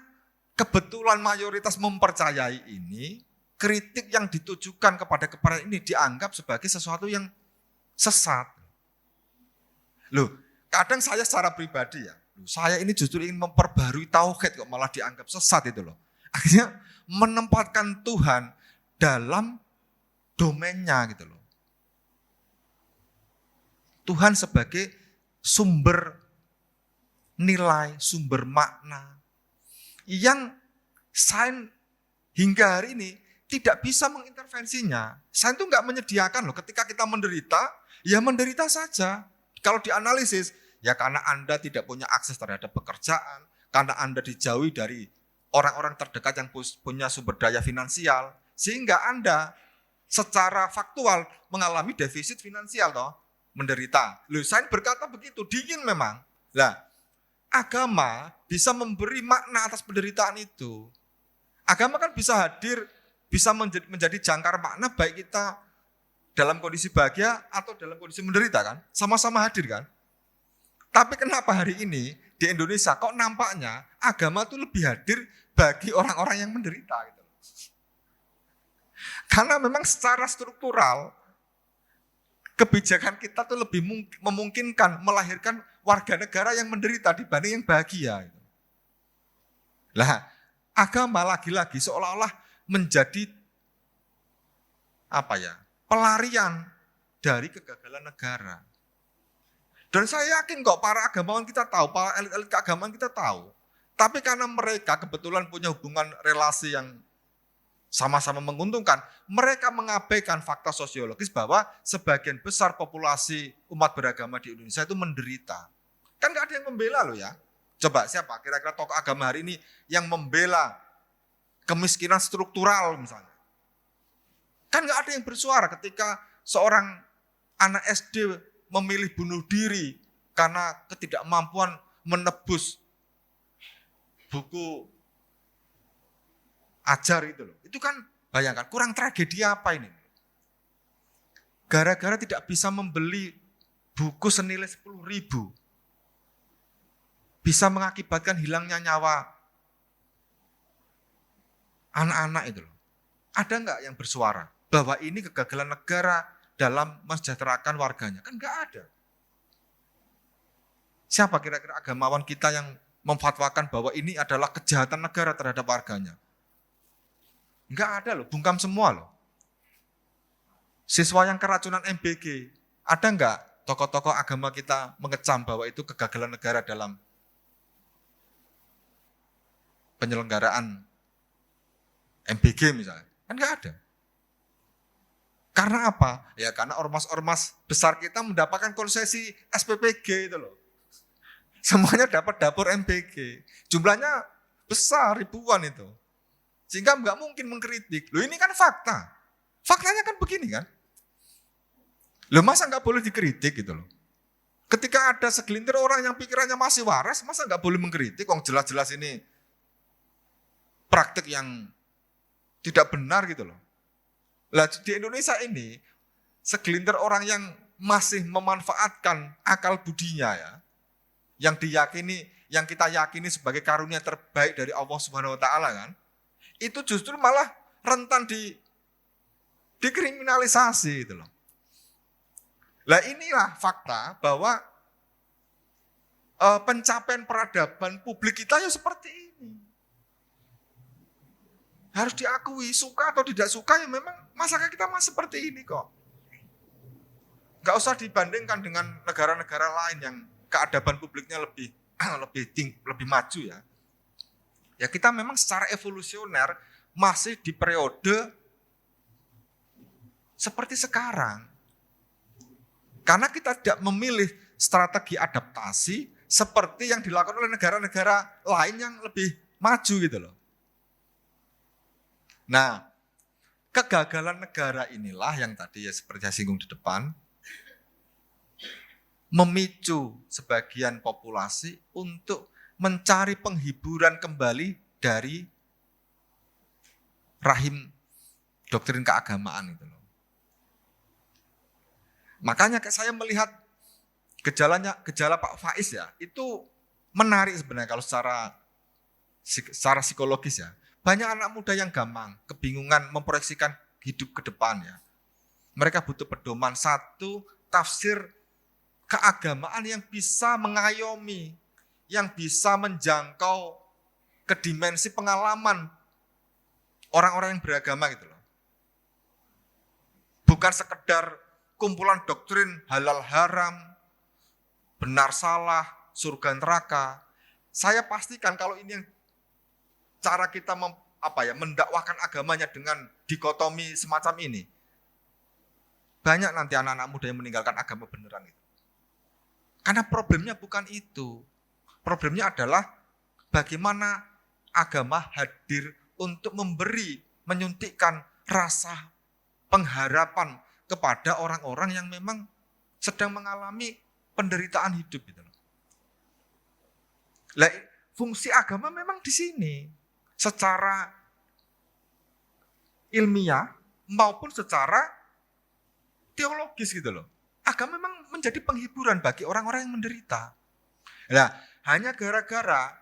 kebetulan mayoritas mempercayai ini, kritik yang ditujukan kepada ini dianggap sebagai sesuatu yang sesat. Loh, kadang saya secara pribadi ya, saya ini justru ingin memperbarui tauhid kok malah dianggap sesat itu loh. Akhirnya menempatkan Tuhan dalam domainnya gitu loh. Tuhan sebagai sumber nilai, sumber makna yang sains hingga hari ini tidak bisa mengintervensinya. Sains itu nggak menyediakan loh. Ketika kita menderita, ya menderita saja. Kalau dianalisis, ya karena Anda tidak punya akses terhadap pekerjaan, karena Anda dijauhi dari orang-orang terdekat yang punya sumber daya finansial, sehingga Anda secara faktual mengalami defisit finansial toh, menderita. Loh, sains berkata begitu, dingin memang. Lah, agama bisa memberi makna atas penderitaan itu. Agama kan bisa hadir, bisa menjadi jangkar makna baik kita dalam kondisi bahagia atau dalam kondisi menderita kan. Sama-sama hadir kan. Tapi kenapa hari ini di Indonesia kok nampaknya agama itu lebih hadir bagi orang-orang yang menderita gitu. Karena memang secara struktural kebijakan kita tuh lebih memungkinkan melahirkan warga negara yang menderita dibanding yang bahagia. Gitu. Lah, agama lagi-lagi seolah-olah menjadi pelarian dari kegagalan negara. Dan saya yakin kok para agamawan kita tahu, para elit-elit keagamaan kita tahu. Tapi karena mereka kebetulan punya hubungan relasi yang sama-sama menguntungkan, mereka mengabaikan fakta sosiologis bahwa sebagian besar populasi umat beragama di Indonesia itu menderita. Kan nggak ada yang membela loh ya. Coba siapa kira-kira tokoh agama hari ini yang membela kemiskinan struktural misalnya. Kan nggak ada yang bersuara ketika seorang anak SD memilih bunuh diri karena ketidakmampuan menebus buku ajar itu loh. Itu kan bayangkan kurang tragedi apa ini. Gara-gara tidak bisa membeli buku senilai 10.000. Bisa mengakibatkan hilangnya nyawa anak-anak itu loh. Ada nggak yang bersuara bahwa ini kegagalan negara dalam mensejahterakan warganya? Kan nggak ada. Siapa kira-kira agamawan kita yang memfatwakan bahwa ini adalah kejahatan negara terhadap warganya? Enggak ada loh, bungkam semua loh. Siswa yang keracunan MBG, ada enggak tokoh-tokoh agama kita mengecam bahwa itu kegagalan negara dalam penyelenggaraan MBG misalnya? Kan enggak ada. Karena apa? Ya karena ormas-ormas besar kita mendapatkan konsesi SPPG itu loh. Semuanya dapat dapur MBG. Jumlahnya besar, ribuan itu. Sehingga nggak mungkin mengkritik. Loh ini kan fakta. Faktanya kan begini kan. Loh masa nggak boleh dikritik gitu loh. Ketika ada segelintir orang yang pikirannya masih waras, masa nggak boleh mengkritik? Kok jelas-jelas ini praktik yang tidak benar gitu loh. Lah di Indonesia ini, segelintir orang yang masih memanfaatkan akal budinya ya, yang diyakini, yang kita yakini sebagai karunia terbaik dari Allah Subhanahu wa taala kan, itu justru malah rentan dikriminalisasi gitu loh. Lah inilah fakta bahwa pencapaian peradaban publik kita ya seperti ini. Harus diakui, suka atau tidak suka ya memang masyarakat kita masih seperti ini kok. Gak usah dibandingkan dengan negara-negara lain yang keadaban publiknya lebih maju ya. Ya kita memang secara evolusioner masih di periode seperti sekarang. Karena kita tidak memilih strategi adaptasi seperti yang dilakukan oleh negara-negara lain yang lebih maju gitu loh. Nah, kegagalan negara inilah yang tadi ya seperti saya singgung di depan, memicu sebagian populasi untuk mencari penghiburan kembali dari rahim doktrin keagamaan itu loh. Makanya saya melihat gejala Pak Faiz ya, itu menarik sebenarnya kalau secara psikologis ya. Banyak anak muda yang gampang, kebingungan memproyeksikan hidup ke depan ya. Mereka butuh pedoman satu, tafsir keagamaan yang bisa mengayomi, yang bisa menjangkau ke dimensi pengalaman orang-orang yang beragama gitu loh. Bukan sekedar kumpulan doktrin halal haram, benar salah, surga neraka. Saya pastikan kalau ini yang cara kita mendakwahkan agamanya dengan dikotomi semacam ini, banyak nanti anak-anak muda yang meninggalkan agama beneran itu. Karena problemnya bukan itu. Problemnya adalah bagaimana agama hadir untuk menyuntikkan rasa pengharapan kepada orang-orang yang memang sedang mengalami penderitaan hidup gitu. Lah, fungsi agama memang di sini secara ilmiah maupun secara teologis gitu loh. Agama memang menjadi penghiburan bagi orang-orang yang menderita. Nah, hanya gara-gara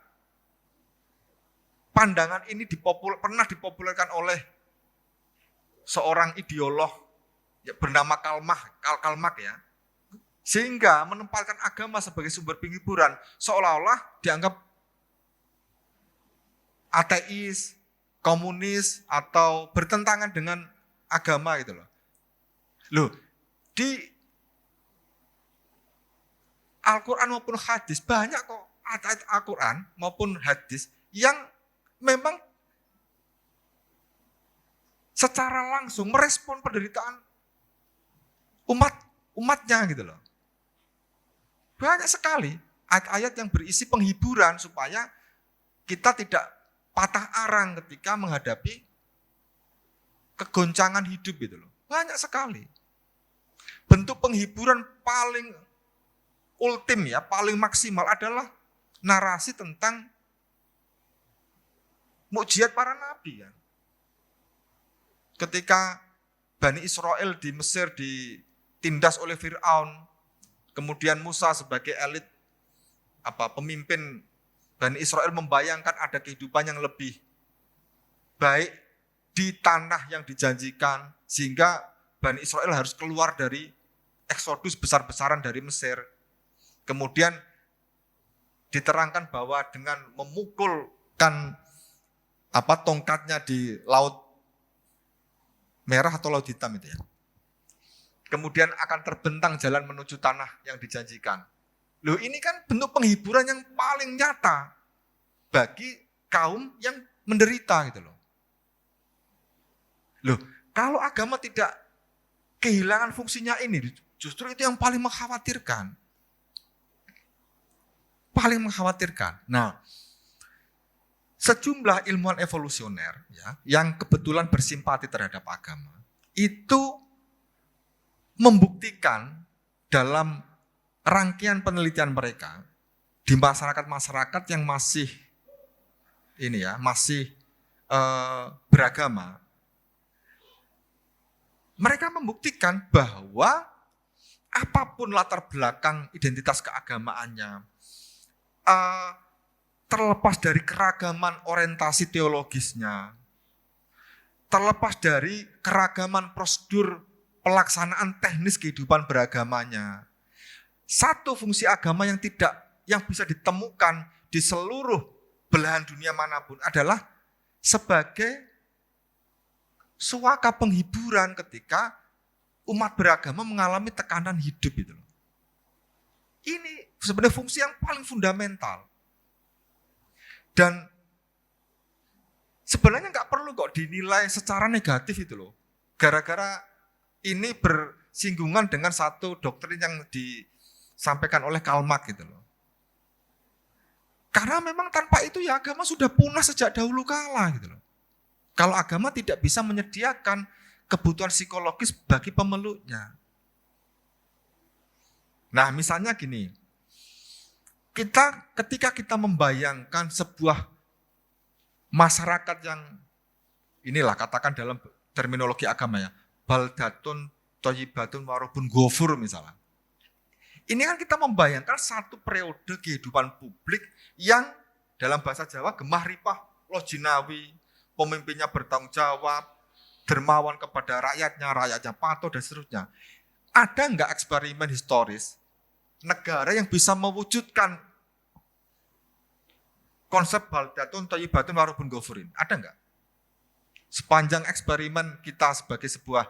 pandangan ini pernah dipopulerkan oleh seorang ideolog bernama Karl Marx ya, sehingga menempatkan agama sebagai sumber penghiburan, seolah-olah dianggap ateis, komunis, atau bertentangan dengan agama gitu loh. Loh, di Al-Quran maupun hadis, banyak kok ayat Al-Quran maupun hadis yang memang secara langsung merespon penderitaan umatnya gitu loh. Banyak sekali ayat-ayat yang berisi penghiburan supaya kita tidak patah arang ketika menghadapi kegoncangan hidup gitu loh. Banyak sekali. Bentuk penghiburan paling ultim ya, paling maksimal adalah narasi tentang mukjizat para nabi ya. Ketika Bani Israel di Mesir ditindas oleh Fir'aun, kemudian Musa sebagai elit pemimpin Bani Israel membayangkan ada kehidupan yang lebih baik di tanah yang dijanjikan, sehingga Bani Israel harus keluar dari eksodus besar-besaran dari Mesir. Kemudian diterangkan bahwa dengan memukulkan tongkatnya di Laut Merah atau Laut Hitam itu ya, kemudian akan terbentang jalan menuju tanah yang dijanjikan. Loh, ini kan bentuk penghiburan yang paling nyata bagi kaum yang menderita gitu loh. Loh, kalau agama tidak kehilangan fungsinya ini, justru itu yang paling mengkhawatirkan. Paling mengkhawatirkan. Nah, sejumlah ilmuwan evolusioner ya, yang kebetulan bersimpati terhadap agama, itu membuktikan dalam rangkaian penelitian mereka di masyarakat-masyarakat yang masih beragama. Mereka membuktikan bahwa apapun latar belakang identitas keagamaannya, terlepas dari keragaman orientasi teologisnya, terlepas dari keragaman prosedur pelaksanaan teknis kehidupan beragamanya, satu fungsi agama yang bisa ditemukan di seluruh belahan dunia manapun adalah sebagai suaka penghiburan ketika umat beragama mengalami tekanan hidup itu. Ini sebenarnya fungsi yang paling fundamental. Dan sebenarnya nggak perlu kok dinilai secara negatif itu loh. Gara-gara ini bersinggungan dengan satu doktrin yang disampaikan oleh Karl Marx gitu loh. Karena memang tanpa itu ya agama sudah punah sejak dahulu kala gitu loh. Kalau agama tidak bisa menyediakan kebutuhan psikologis bagi pemeluknya. Nah, misalnya gini. Ketika kita membayangkan sebuah masyarakat yang katakan dalam terminologi agama ya, baldatun thayyibatun warabun ghafur misalnya. Ini kan kita membayangkan satu periode kehidupan publik yang dalam bahasa Jawa gemah ripah lojinawi, pemimpinnya bertanggung jawab, dermawan kepada rakyatnya patuh dan seterusnya. Ada enggak eksperimen historis negara yang bisa mewujudkan konsep baldatun thayyibatun warabun ghafurin? Ada enggak? Sepanjang eksperimen kita sebagai sebuah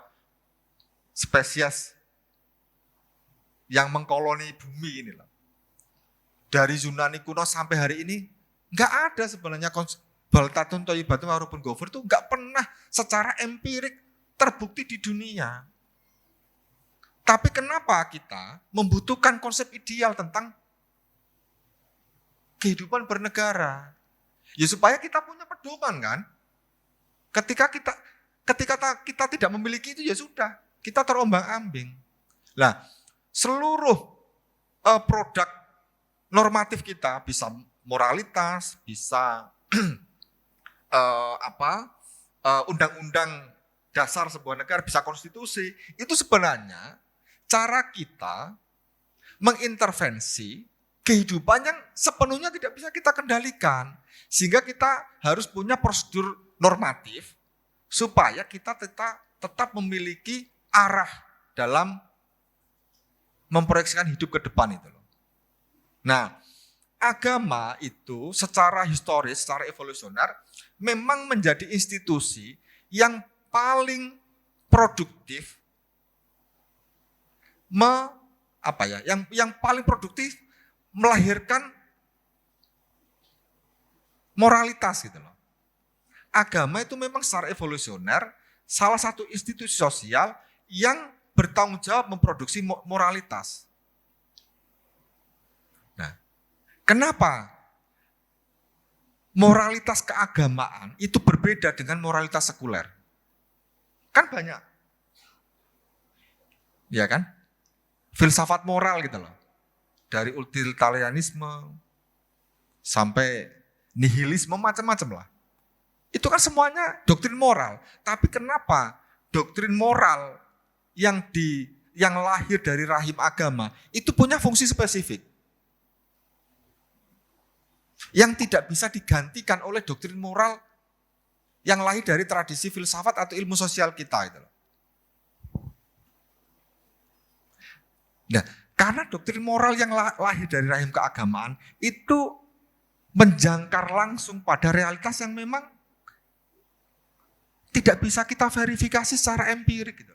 spesies yang mengkoloni bumi ini loh. Dari Yunani kuno sampai hari ini enggak ada sebenarnya konsep baldatun thayyibatun warabun ghafur itu enggak pernah secara empirik terbukti di dunia. Tapi kenapa kita membutuhkan konsep ideal tentang kehidupan bernegara? Ya supaya kita punya pedoman kan. Ketika kita tidak memiliki itu ya sudah, kita terombang-ambing. Nah, seluruh produk normatif kita bisa moralitas, bisa undang-undang dasar sebuah negara, bisa konstitusi. Itu sebenarnya cara kita mengintervensi kehidupan yang sepenuhnya tidak bisa kita kendalikan. Sehingga kita harus punya prosedur normatif supaya kita tetap memiliki arah dalam memproyeksikan hidup ke depan itu loh. Nah, agama itu secara historis, secara evolusioner memang menjadi institusi yang paling produktif yang paling produktif melahirkan moralitas gitu loh. Agama itu memang secara evolusioner salah satu institusi sosial yang bertanggung jawab memproduksi moralitas. Nah, kenapa moralitas keagamaan itu berbeda dengan moralitas sekuler? Kan banyak. Ya kan? Filsafat moral gitu loh. Dari utilitarianisme sampai nihilisme, macam-macam lah. Itu kan semuanya doktrin moral. Tapi kenapa doktrin moral yang lahir dari rahim agama itu punya fungsi spesifik yang tidak bisa digantikan oleh doktrin moral yang lahir dari tradisi filsafat atau ilmu sosial kita itu. Nah, karena doktrin moral yang lahir dari rahim keagamaan itu menjangkar langsung pada realitas yang memang tidak bisa kita verifikasi secara empirik gitu.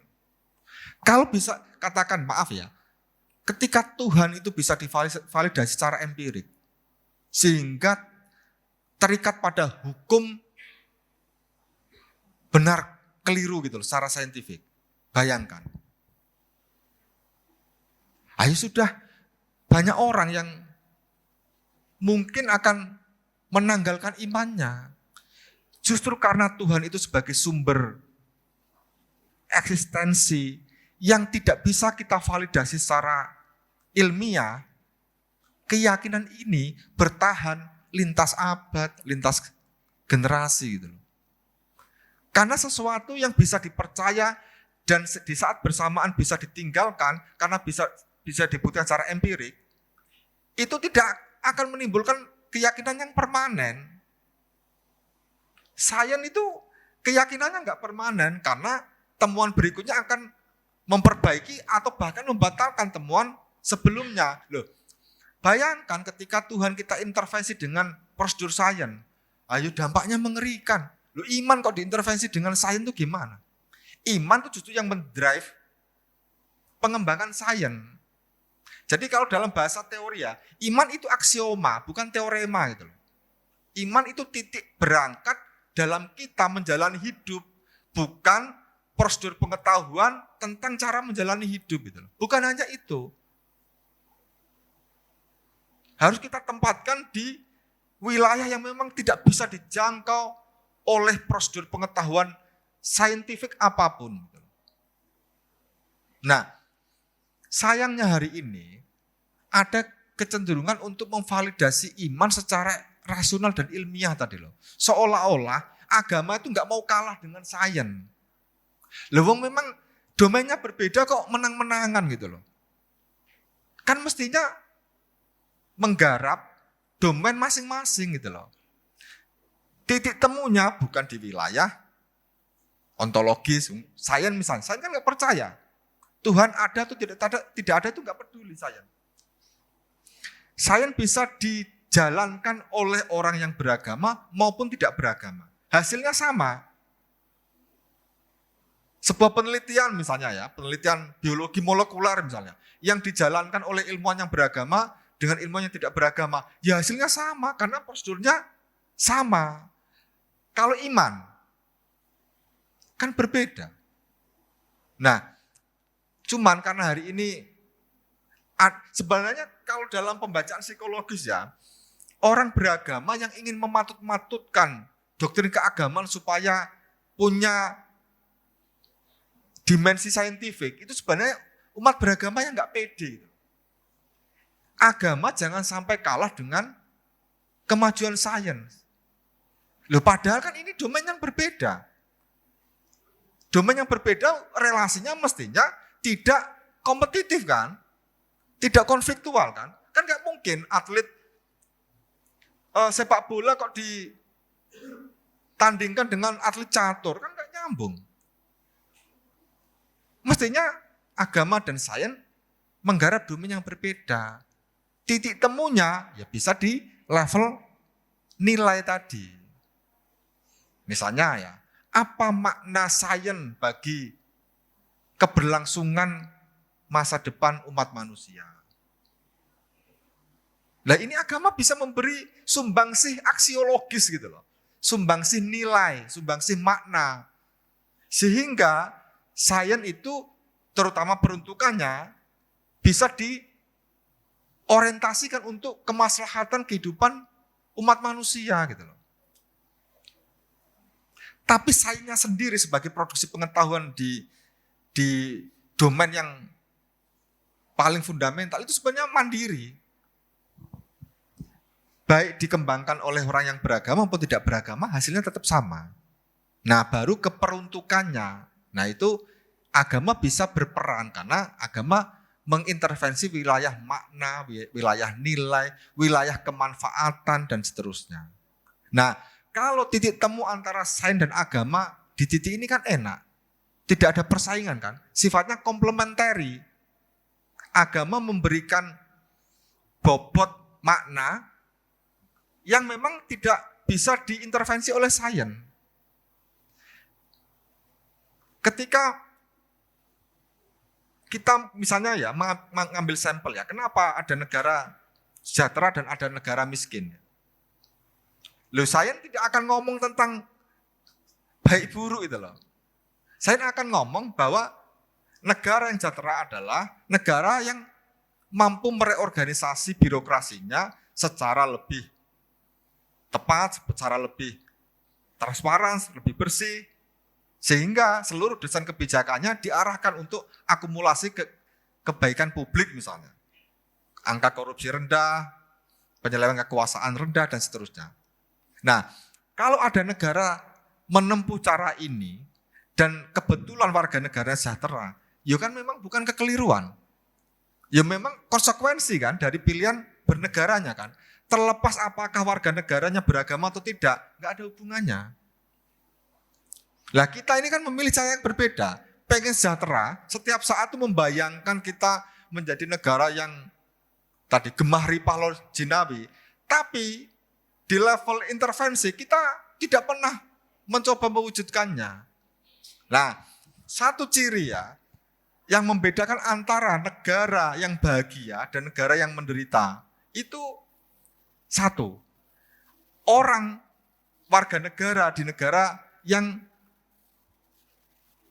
Kalau bisa katakan, maaf ya, ketika Tuhan itu bisa divalidasi secara empirik, sehingga terikat pada hukum benar keliru gitu loh, secara saintifik. Bayangkan. Ayo sudah, banyak orang yang mungkin akan menanggalkan imannya. Justru karena Tuhan itu sebagai sumber eksistensi yang tidak bisa kita validasi secara ilmiah, keyakinan ini bertahan lintas abad, lintas generasi gitu loh. Karena sesuatu yang bisa dipercaya dan di saat bersamaan bisa ditinggalkan karena bisa dibuktikan secara empirik, itu tidak akan menimbulkan keyakinan yang permanen. Sains itu keyakinannya nggak permanen karena temuan berikutnya akan memperbaiki atau bahkan membatalkan temuan sebelumnya. Loh, bayangkan ketika Tuhan kita intervensi dengan prosedur sains, ayo dampaknya mengerikan. Loh, iman kok diintervensi dengan sains itu gimana? Iman itu justru yang mendrive pengembangan sains. Jadi kalau dalam bahasa teori ya, iman itu aksioma, bukan teorema gitu loh. Iman itu titik berangkat dalam kita menjalani hidup, bukan prosedur pengetahuan tentang cara menjalani hidup gitu loh. Bukan hanya itu. Harus kita tempatkan di wilayah yang memang tidak bisa dijangkau oleh prosedur pengetahuan saintifik apapun. Nah, sayangnya hari ini ada kecenderungan untuk memvalidasi iman secara rasional dan ilmiah tadi loh. Seolah-olah agama itu nggak mau kalah dengan sains. Loh, memang domainnya berbeda kok menang-menangan gitu loh. Kan mestinya menggarap domain masing-masing gitu loh. Titik temunya bukan di wilayah ontologis, sains misalnya. Sains kan nggak percaya. Tuhan ada atau tidak ada itu nggak peduli sains. Sains bisa dijalankan oleh orang yang beragama maupun tidak beragama. Hasilnya sama. Sebuah penelitian misalnya ya, penelitian biologi molekuler misalnya, yang dijalankan oleh ilmuwan yang beragama dengan ilmuwan yang tidak beragama, ya hasilnya sama karena prosedurnya sama. Kalau iman, kan berbeda. Nah, cuman karena hari ini, sebenarnya kalau dalam pembacaan psikologis ya, orang beragama yang ingin mematut-matutkan doktrin keagamaan supaya punya dimensi saintifik, itu sebenarnya umat beragama yang nggak pede. Agama jangan sampai kalah dengan kemajuan sains. Loh, padahal kan ini domain yang berbeda. Domain yang berbeda relasinya mestinya tidak kompetitif kan? Tidak konfliktual kan? Kan nggak mungkin atlet sepak bola kok ditandingkan dengan atlet catur, kan nggak nyambung. Mestinya agama dan sains menggarap domain yang berbeda. Titik temunya ya bisa di level nilai tadi. Misalnya ya, apa makna sains bagi keberlangsungan masa depan umat manusia? Nah, ini agama bisa memberi sumbangsih aksiologis gitu loh. Sumbangsih nilai, sumbangsih makna. Sehingga sains itu terutama peruntukannya bisa diorientasikan untuk kemaslahatan kehidupan umat manusia gitu loh. Tapi sainsnya sendiri sebagai produksi pengetahuan di domain yang paling fundamental itu sebenarnya mandiri. Baik dikembangkan oleh orang yang beragama maupun tidak beragama, hasilnya tetap sama. Nah, baru keperuntukannya. Nah, itu agama bisa berperan karena agama mengintervensi wilayah makna, wilayah nilai, wilayah kemanfaatan, dan seterusnya. Nah, kalau titik temu antara sains dan agama di titik ini kan enak. Tidak ada persaingan kan, sifatnya komplementari. Agama memberikan bobot makna yang memang tidak bisa diintervensi oleh sains. Ketika kita misalnya ya mengambil sampel ya, kenapa ada negara sejahtera dan ada negara miskin? Loh, sains tidak akan ngomong tentang baik buruk itu loh. Sains akan ngomong bahwa negara yang sejahtera adalah negara yang mampu mereorganisasi birokrasinya secara lebih tepat, secara lebih transparan, lebih bersih, sehingga seluruh desain kebijakannya diarahkan untuk akumulasi kebaikan publik misalnya. Angka korupsi rendah, penyelewengan kekuasaan rendah, dan seterusnya. Nah, kalau ada negara menempuh cara ini, dan kebetulan warga negara sejahtera, ya kan memang bukan kekeliruan. Ya memang konsekuensi kan dari pilihan bernegaranya kan. Terlepas apakah warga negaranya beragama atau tidak, nggak ada hubungannya. Lah kita ini kan memilih cara yang berbeda. Pengen sejahtera, setiap saat itu membayangkan kita menjadi negara yang tadi gemah ripah lor jinawi. Tapi di level intervensi kita tidak pernah mencoba mewujudkannya. Nah, satu ciri ya, yang membedakan antara negara yang bahagia dan negara yang menderita, itu satu. Orang warga negara di negara yang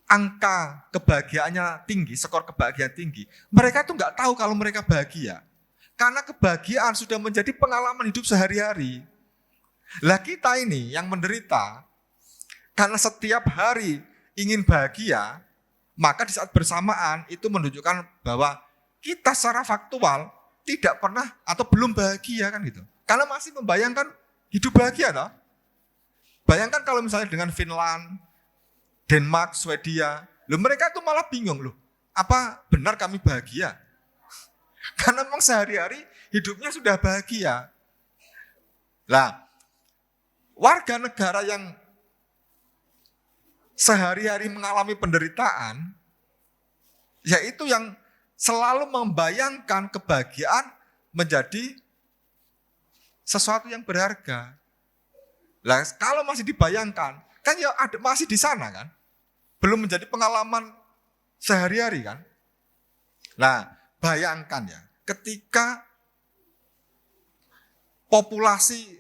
angka kebahagiaannya tinggi, skor kebahagiaan tinggi, mereka tuh nggak tahu kalau mereka bahagia. Karena kebahagiaan sudah menjadi pengalaman hidup sehari-hari. Lah kita ini yang menderita, karena setiap hari ingin bahagia, maka di saat bersamaan itu menunjukkan bahwa kita secara faktual tidak pernah atau belum bahagia kan gitu. Karena masih membayangkan hidup bahagia toh. Bayangkan kalau misalnya dengan Finland, Denmark, Swedia, loh mereka tuh malah bingung loh, apa benar kami bahagia? Karena memang sehari-hari hidupnya sudah bahagia. Lah, warga negara yang sehari-hari mengalami penderitaan, yaitu yang selalu membayangkan kebahagiaan menjadi sesuatu yang berharga. Lah, kalau masih dibayangkan, kan ya ada, masih di sana kan. Belum menjadi pengalaman sehari-hari kan. Nah, bayangkan ya, ketika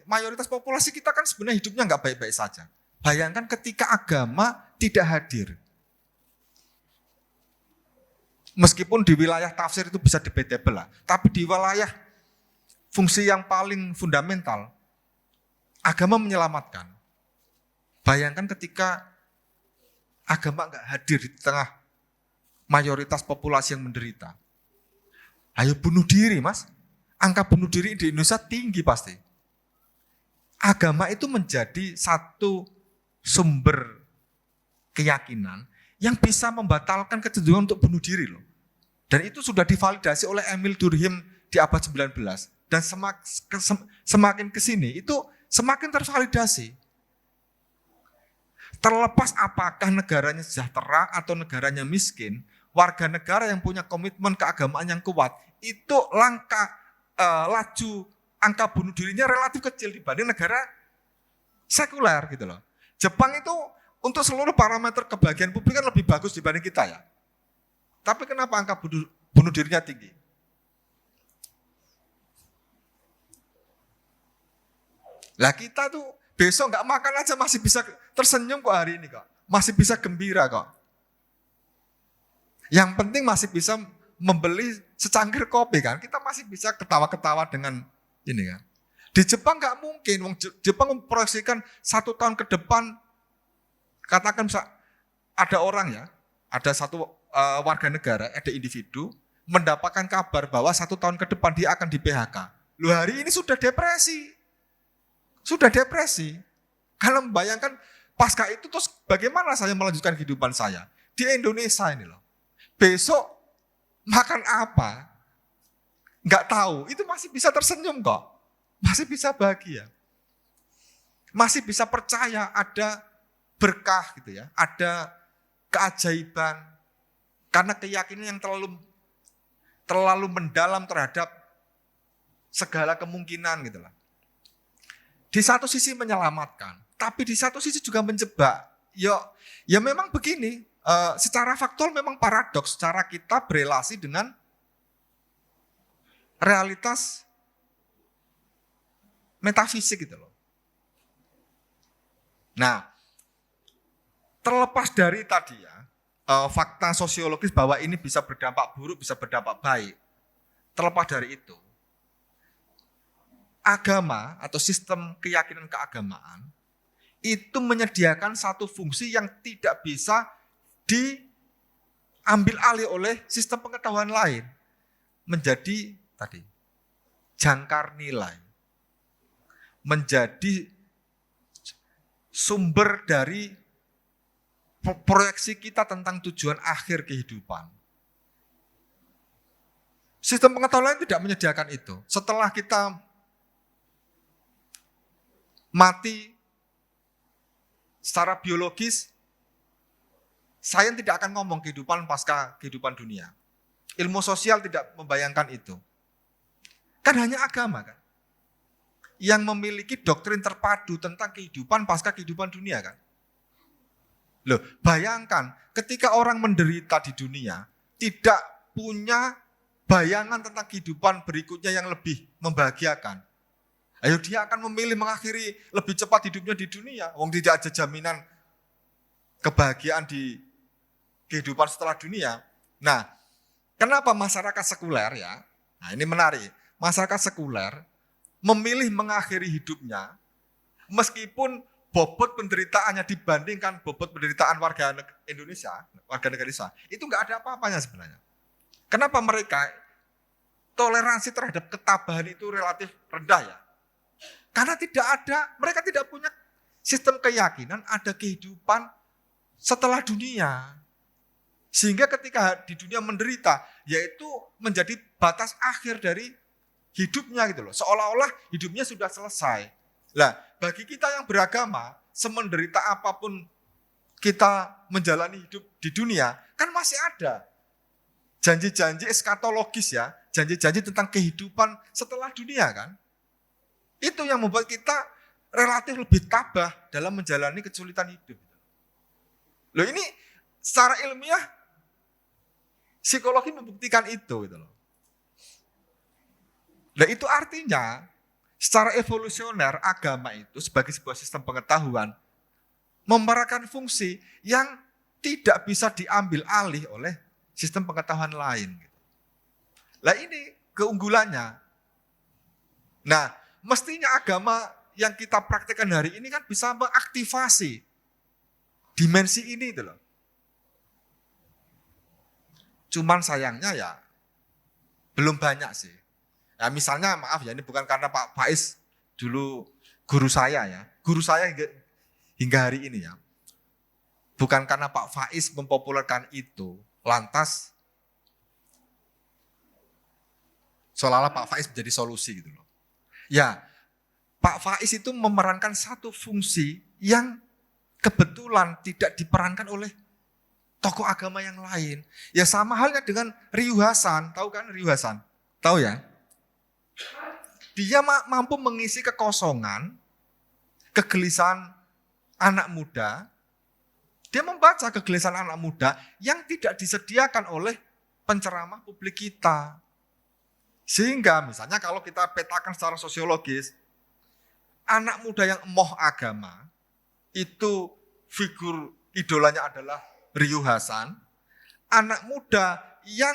mayoritas populasi kita kan sebenarnya hidupnya nggak baik-baik saja. Bayangkan ketika agama tidak hadir. Meskipun di wilayah tafsir itu bisa debatable lah, tapi di wilayah fungsi yang paling fundamental, agama menyelamatkan. Bayangkan ketika agama nggak hadir di tengah mayoritas populasi yang menderita. Ayo bunuh diri mas, angka bunuh diri di Indonesia tinggi pasti. Agama itu menjadi satu sumber keyakinan yang bisa membatalkan kecenderungan untuk bunuh diri loh. Dan itu sudah divalidasi oleh Emil Durkheim di abad 19. Dan semakin kesini itu semakin tervalidasi. Terlepas apakah negaranya sejahtera atau negaranya miskin, warga negara yang punya komitmen keagamaan yang kuat, itu laju angka bunuh dirinya relatif kecil dibanding negara sekuler gitu loh. Jepang itu untuk seluruh parameter kebahagiaan publik kan lebih bagus dibanding kita ya. Tapi kenapa angka bunuh dirinya tinggi? Lah kita tuh besok nggak makan aja masih bisa tersenyum kok hari ini kok. masih bisa gembira kok. Yang penting masih bisa membeli secangkir kopi kan. Kita masih bisa ketawa-ketawa dengan ini kan. Di Jepang nggak mungkin. Jepang memproyeksikan 1 tahun ke depan, katakan ada orang ya, ada satu warga negara, ada individu, mendapatkan kabar bahwa 1 tahun ke depan dia akan di PHK. Loh, hari ini sudah depresi. Sudah depresi. Karena membayangkan pasca itu terus bagaimana saya melanjutkan kehidupan saya. Di Indonesia ini loh. Besok makan apa? Nggak tahu. Itu masih bisa tersenyum kok. Masih bisa bahagia. Masih bisa percaya ada berkah gitu ya. Ada keajaiban. Karena keyakinan yang terlalu mendalam terhadap segala kemungkinan gitu lah. Di satu sisi menyelamatkan, tapi di satu sisi juga menjebak. Ya memang begini, secara faktual memang paradoks cara kita berelasi dengan realitas metafisik gitu loh. Nah, terlepas dari tadi ya, fakta sosiologis bahwa ini bisa berdampak buruk, bisa berdampak baik. Terlepas dari itu, agama atau sistem keyakinan keagamaan itu menyediakan satu fungsi yang tidak bisa diambil alih oleh sistem pengetahuan lain. Menjadi tadi jangkar nilai. Menjadi sumber dari proyeksi kita tentang tujuan akhir kehidupan. Sistem pengetahuan lain tidak menyediakan itu. Setelah kita mati secara biologis, sains tidak akan ngomong kehidupan pasca kehidupan dunia. Ilmu sosial tidak membayangkan itu. Kan hanya agama kan yang memiliki doktrin terpadu tentang kehidupan pasca kehidupan dunia kan. Loh, bayangkan ketika orang menderita di dunia tidak punya bayangan tentang kehidupan berikutnya yang lebih membahagiakan. Ayo dia akan memilih mengakhiri lebih cepat hidupnya di dunia. Wong tidak ada jaminan kebahagiaan di kehidupan setelah dunia. Nah, kenapa masyarakat sekuler ya? Nah ini menarik. Masyarakat sekuler memilih mengakhiri hidupnya meskipun bobot penderitaannya dibandingkan bobot penderitaan warga Indonesia, warga negara Indonesia, itu nggak ada apa-apanya sebenarnya. Kenapa mereka toleransi terhadap ketabahan itu relatif rendah ya? Karena mereka tidak punya sistem keyakinan ada kehidupan setelah dunia. Sehingga ketika di dunia menderita, yaitu menjadi batas akhir dari hidupnya gitu loh. Seolah-olah hidupnya sudah selesai. Lah, bagi kita yang beragama, semenderita apapun kita menjalani hidup di dunia, kan masih ada janji-janji eskatologis ya, janji-janji tentang kehidupan setelah dunia kan. Itu yang membuat kita relatif lebih tabah dalam menjalani kesulitan hidup. Loh ini secara ilmiah psikologi membuktikan itu gitu loh. Nah itu artinya secara evolusioner agama itu sebagai sebuah sistem pengetahuan memerankan fungsi yang tidak bisa diambil alih oleh sistem pengetahuan lain. Nah ini keunggulannya. Nah mestinya agama yang kita praktekkan hari ini kan bisa mengaktifasi dimensi ini itu loh. Cuman sayangnya ya belum banyak sih. Nah, misalnya maaf ya ini bukan karena Pak Faiz dulu guru saya ya. Guru saya hingga hari ini ya. Bukan karena Pak Faiz mempopulerkan itu, lantas seolah-olah Pak Faiz menjadi solusi gitu loh. Ya, Pak Faiz itu memerankan satu fungsi yang kebetulan tidak diperankan oleh tokoh agama yang lain. Ya sama halnya dengan Ryu Hasan, tahu kan Ryu Hasan? Tahu ya? Dia mampu mengisi kekosongan, kegelisahan anak muda. Dia membaca kegelisahan anak muda yang tidak disediakan oleh penceramah publik kita. Sehingga misalnya kalau kita petakan secara sosiologis, anak muda yang emoh agama, itu figur idolanya adalah Ryu Hasan, anak muda yang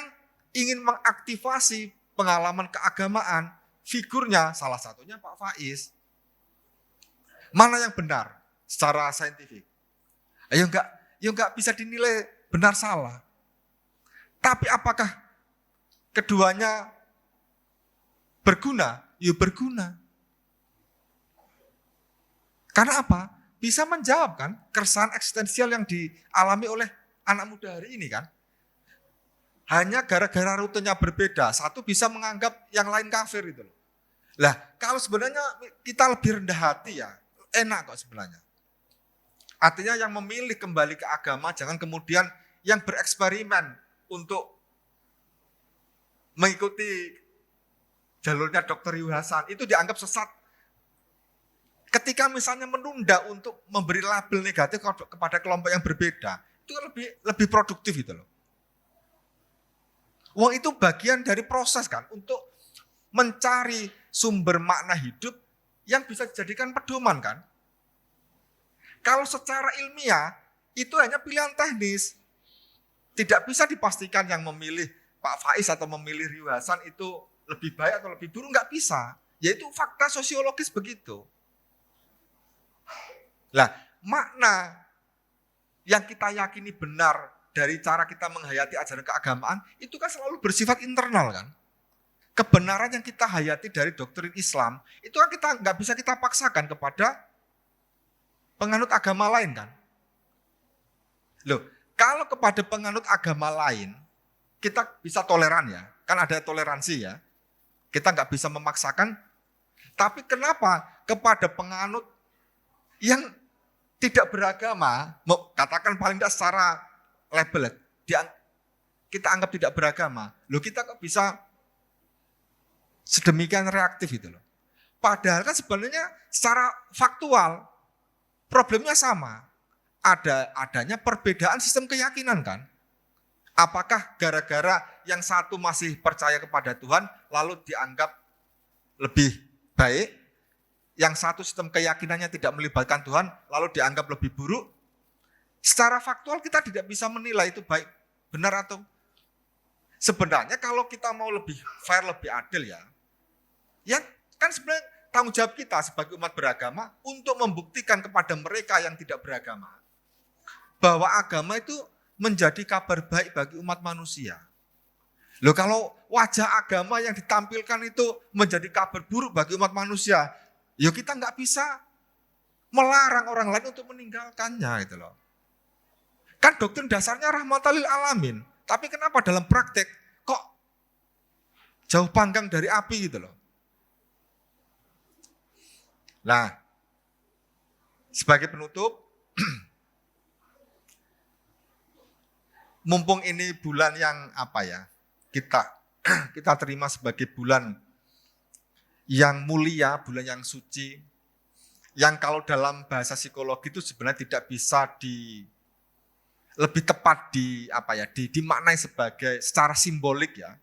ingin mengaktifasi pengalaman keagamaan, figurnya salah satunya Pak Faiz. Mana yang benar secara saintifik? Ya enggak bisa dinilai benar salah. Tapi apakah keduanya berguna? Ya berguna. Karena apa? Bisa menjawab kan keresahan eksistensial yang dialami oleh anak muda hari ini kan. Hanya gara-gara rutenya berbeda, satu bisa menganggap yang lain kafir itu loh. Lah, kalau sebenarnya kita lebih rendah hati ya, enak kok sebenarnya. Artinya yang memilih kembali ke agama, jangan kemudian yang bereksperimen untuk mengikuti jalurnya Dr. Ryu Hasan, itu dianggap sesat. Ketika misalnya menunda untuk memberi label negatif kepada kelompok yang berbeda, itu kan lebih produktif gitu loh. Wong itu bagian dari proses kan, untuk mencari sumber makna hidup yang bisa dijadikan pedoman kan. Kalau secara ilmiah, itu hanya pilihan teknis. Tidak bisa dipastikan yang memilih Pak Faiz atau memilih Ryu Hasan itu lebih baik atau lebih buruk, nggak bisa. Yaitu fakta sosiologis begitu. Lah, makna yang kita yakini benar dari cara kita menghayati ajaran keagamaan, itu kan selalu bersifat internal kan. Kebenaran yang kita hayati dari doktrin Islam, itu kan kita nggak bisa kita paksakan kepada penganut agama lain kan. Loh, kalau kepada penganut agama lain, kita bisa toleran ya, kan ada toleransi ya. Kita nggak bisa memaksakan, tapi kenapa kepada penganut yang tidak beragama, katakan paling tidak secara label, kita anggap tidak beragama, loh kita kok bisa sedemikian reaktif itu loh. Padahal kan sebenarnya secara faktual, problemnya sama. Adanya perbedaan sistem keyakinan kan. Apakah gara-gara yang satu masih percaya kepada Tuhan, lalu dianggap lebih baik, yang satu sistem keyakinannya tidak melibatkan Tuhan, lalu dianggap lebih buruk? Secara faktual kita tidak bisa menilai itu baik, benar atau. Sebenarnya kalau kita mau lebih fair, lebih adil ya kan sebenarnya tanggung jawab kita sebagai umat beragama untuk membuktikan kepada mereka yang tidak beragama bahwa agama itu menjadi kabar baik bagi umat manusia. Loh, kalau wajah agama yang ditampilkan itu menjadi kabar buruk bagi umat manusia, ya kita nggak bisa melarang orang lain untuk meninggalkannya gitu loh. Kan doktrin dasarnya rahmatan lil alamin, tapi kenapa dalam praktek kok jauh panggang dari api gitu loh. Nah, sebagai penutup, mumpung ini bulan yang kita terima sebagai bulan yang mulia, bulan yang suci, yang kalau dalam bahasa psikologi itu sebenarnya tidak bisa lebih tepat dimaknai sebagai secara simbolik ya.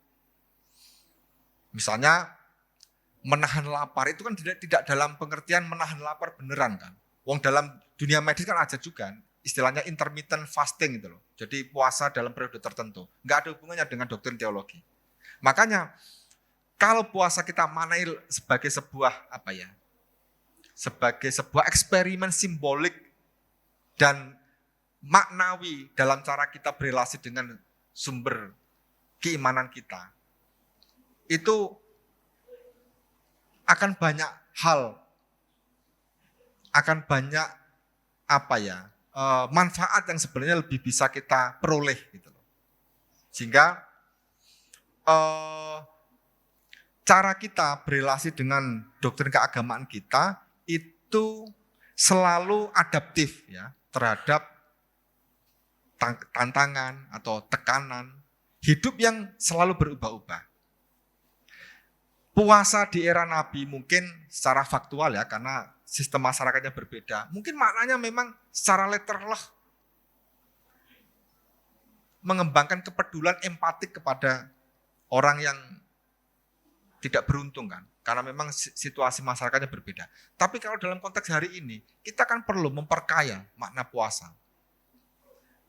Misalnya menahan lapar itu kan tidak dalam pengertian menahan lapar beneran kan. Wong dalam dunia medis kan ada juga istilahnya intermittent fasting gitu loh. Jadi puasa dalam periode tertentu. Nggak ada hubungannya dengan doktrin teologi. Makanya kalau puasa kita maknai sebagai sebagai sebuah eksperimen simbolik dan maknawi dalam cara kita berelasi dengan sumber keimanan kita, itu akan banyak hal, akan banyak manfaat yang sebenarnya lebih bisa kita peroleh gitu loh. Sehingga cara kita berelasi dengan doktrin keagamaan kita itu selalu adaptif ya terhadap tantangan atau tekanan hidup yang selalu berubah-ubah. Puasa di era Nabi mungkin secara faktual ya, karena sistem masyarakatnya berbeda. Mungkin maknanya memang secara literal mengembangkan kepedulian empatik kepada orang yang tidak beruntung kan. Karena memang situasi masyarakatnya berbeda. Tapi kalau dalam konteks hari ini, kita kan perlu memperkaya makna puasa.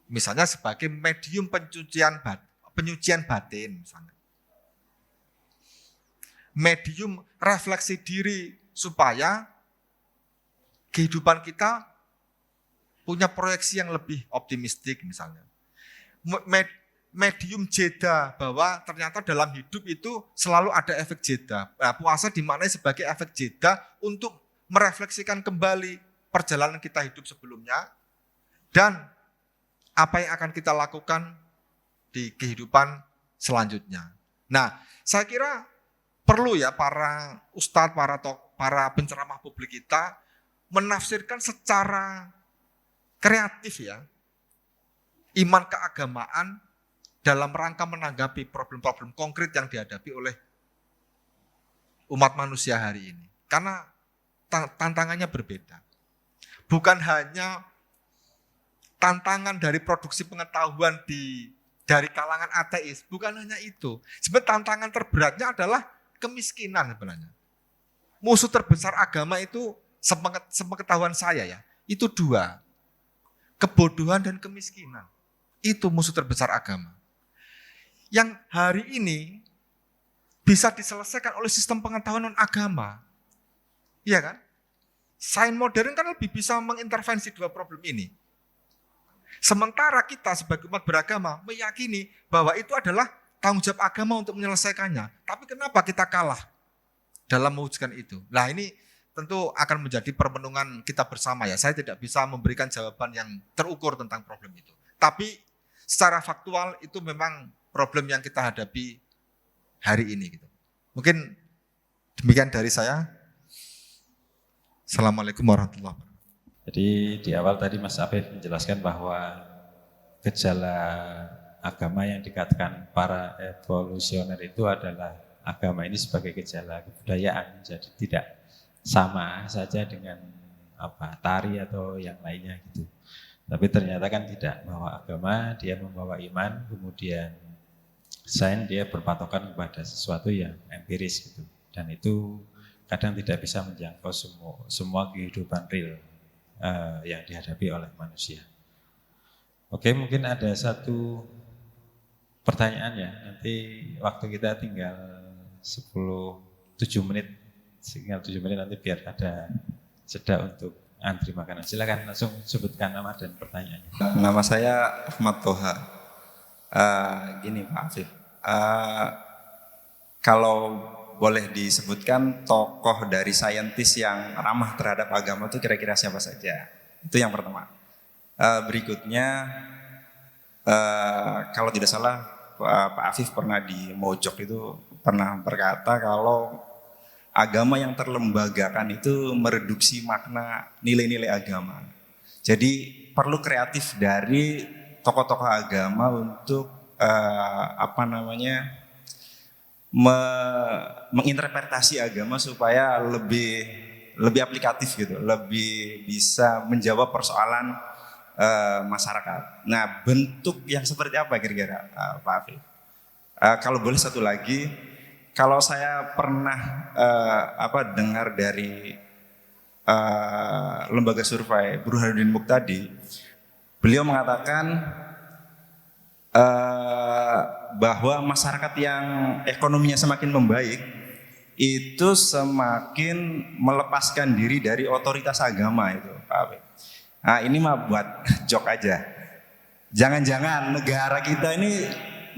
Misalnya sebagai medium penyucian batin misalnya. Medium refleksi diri supaya kehidupan kita punya proyeksi yang lebih optimistik misalnya. Medium jeda, bahwa ternyata dalam hidup itu selalu ada efek jeda. Nah, puasa dimaknai sebagai efek jeda untuk merefleksikan kembali perjalanan kita hidup sebelumnya dan apa yang akan kita lakukan di kehidupan selanjutnya. Nah, saya kira perlu ya para ustadz, para penceramah publik kita menafsirkan secara kreatif ya iman keagamaan dalam rangka menanggapi problem-problem konkret yang dihadapi oleh umat manusia hari ini. Karena tantangannya berbeda. Bukan hanya tantangan dari produksi pengetahuan dari kalangan ateis, bukan hanya itu. Sebenarnya tantangan terberatnya adalah kemiskinan sebenarnya. Musuh terbesar agama itu sepengetahuan saya ya, itu dua. Kebodohan dan kemiskinan. Itu musuh terbesar agama. Yang hari ini bisa diselesaikan oleh sistem pengetahuan non-agama. Iya kan? Sains modern kan lebih bisa mengintervensi dua problem ini. Sementara kita sebagai umat beragama meyakini bahwa itu adalah tanggung jawab agama untuk menyelesaikannya. Tapi kenapa kita kalah dalam mewujudkan itu? Nah ini tentu akan menjadi permenungan kita bersama ya. Saya tidak bisa memberikan jawaban yang terukur tentang problem itu. Tapi secara faktual itu memang problem yang kita hadapi hari ini. Gitu. Mungkin demikian dari saya. Assalamualaikum warahmatullahi wabarakatuh. Jadi di awal tadi Mas Afif menjelaskan bahwa gejala agama yang dikatakan para evolusioner itu adalah agama ini sebagai gejala kebudayaan. Jadi tidak sama saja dengan tari atau yang lainnya gitu. Tapi ternyata kan tidak, bahwa agama dia membawa iman, kemudian sains dia berpatokan kepada sesuatu yang empiris gitu. Dan itu kadang tidak bisa menjangkau semua kehidupan real yang dihadapi oleh manusia. Oke, mungkin ada satu pertanyaan ya. Nanti waktu kita tinggal 7 menit. Tinggal 7 menit nanti biar ada jeda untuk antri makanan. Silakan langsung sebutkan nama dan pertanyaannya. Nama saya Ahmad Toha. Gini Pak Afif, kalau boleh disebutkan tokoh dari saintis yang ramah terhadap agama itu kira-kira siapa saja? Itu yang pertama. Berikutnya, kalau tidak salah Pak Afif pernah di Mojok itu pernah berkata kalau agama yang terlembagakan itu mereduksi makna nilai-nilai agama. Jadi perlu kreatif dari tokoh-tokoh agama untuk menginterpretasi agama supaya lebih aplikatif gitu, lebih bisa menjawab persoalan masyarakat. Nah, bentuk yang seperti apa kira-kira Pak Afif? Kalau boleh satu lagi, kalau saya pernah dengar dari lembaga survei Burhanuddin Muqtadi, beliau mengatakan bahwa masyarakat yang ekonominya semakin membaik itu semakin melepaskan diri dari otoritas agama itu, Pak Afif. Nah, ini mah buat jok aja. Jangan-jangan negara kita ini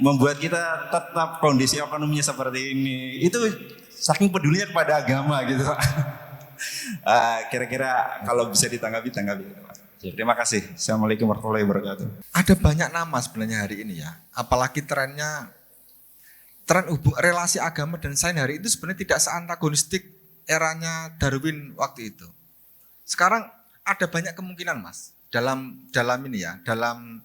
membuat kita tetap kondisi ekonominya seperti ini. Itu saking pedulinya kepada agama gitu, Pak. Kira-kira kalau bisa ditanggapi. Terima kasih. Assalamualaikum warahmatullahi wabarakatuh. Ada banyak nama sebenarnya hari ini ya. Apalagi tren relasi agama dan sains hari itu sebenarnya tidak seantagonistik eranya Darwin waktu itu. Sekarang ada banyak kemungkinan Mas dalam ini ya, dalam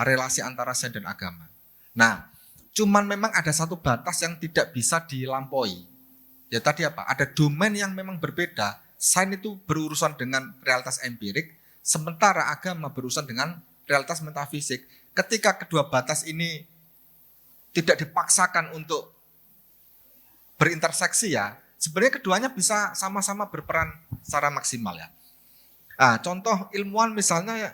relasi antara sains dan agama. Nah, cuman memang ada satu batas yang tidak bisa dilampaui. Ya tadi ada domain yang memang berbeda. Sains itu berurusan dengan realitas empirik, sementara agama berurusan dengan realitas metafisik. Ketika kedua batas ini tidak dipaksakan untuk berinterseksi ya, sebenarnya keduanya bisa sama-sama berperan secara maksimal ya. Nah, contoh ilmuwan misalnya ya,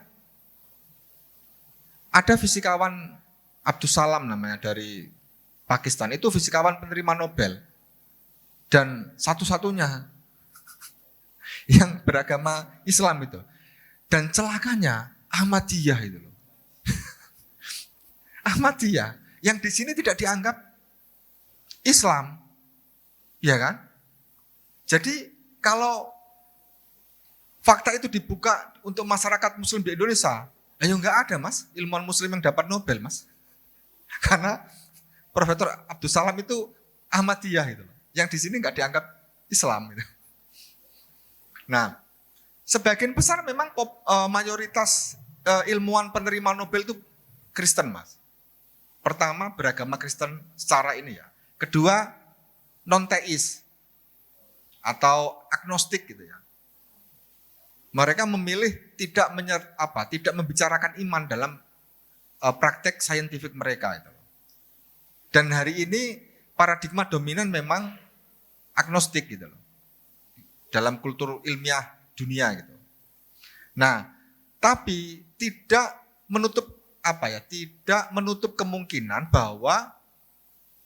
Ada fisikawan Abdus Salam namanya dari Pakistan, itu fisikawan penerima Nobel. Dan satu-satunya yang beragama Islam itu. Dan celakanya Ahmadiyah itu loh. Ahmadiyah yang di sini tidak dianggap Islam. Ya kan? Jadi kalau fakta itu dibuka untuk masyarakat muslim di Indonesia, ayo enggak ada mas, ilmuwan muslim yang dapat Nobel mas. Karena Profesor Abdus Salam itu Ahmadiyah gitu loh. Yang di sini enggak dianggap Islam gitu. Nah, sebagian besar memang mayoritas ilmuwan penerima Nobel itu Kristen mas. Pertama beragama Kristen secara ini ya. Kedua non-teis atau agnostik gitu ya. Mereka memilih tidak membicarakan iman dalam praktek saintifik mereka itu. Dan hari ini paradigma dominan memang agnostik gitu loh. Dalam kultur ilmiah dunia gitu. Nah, tapi tidak menutup tidak menutup kemungkinan bahwa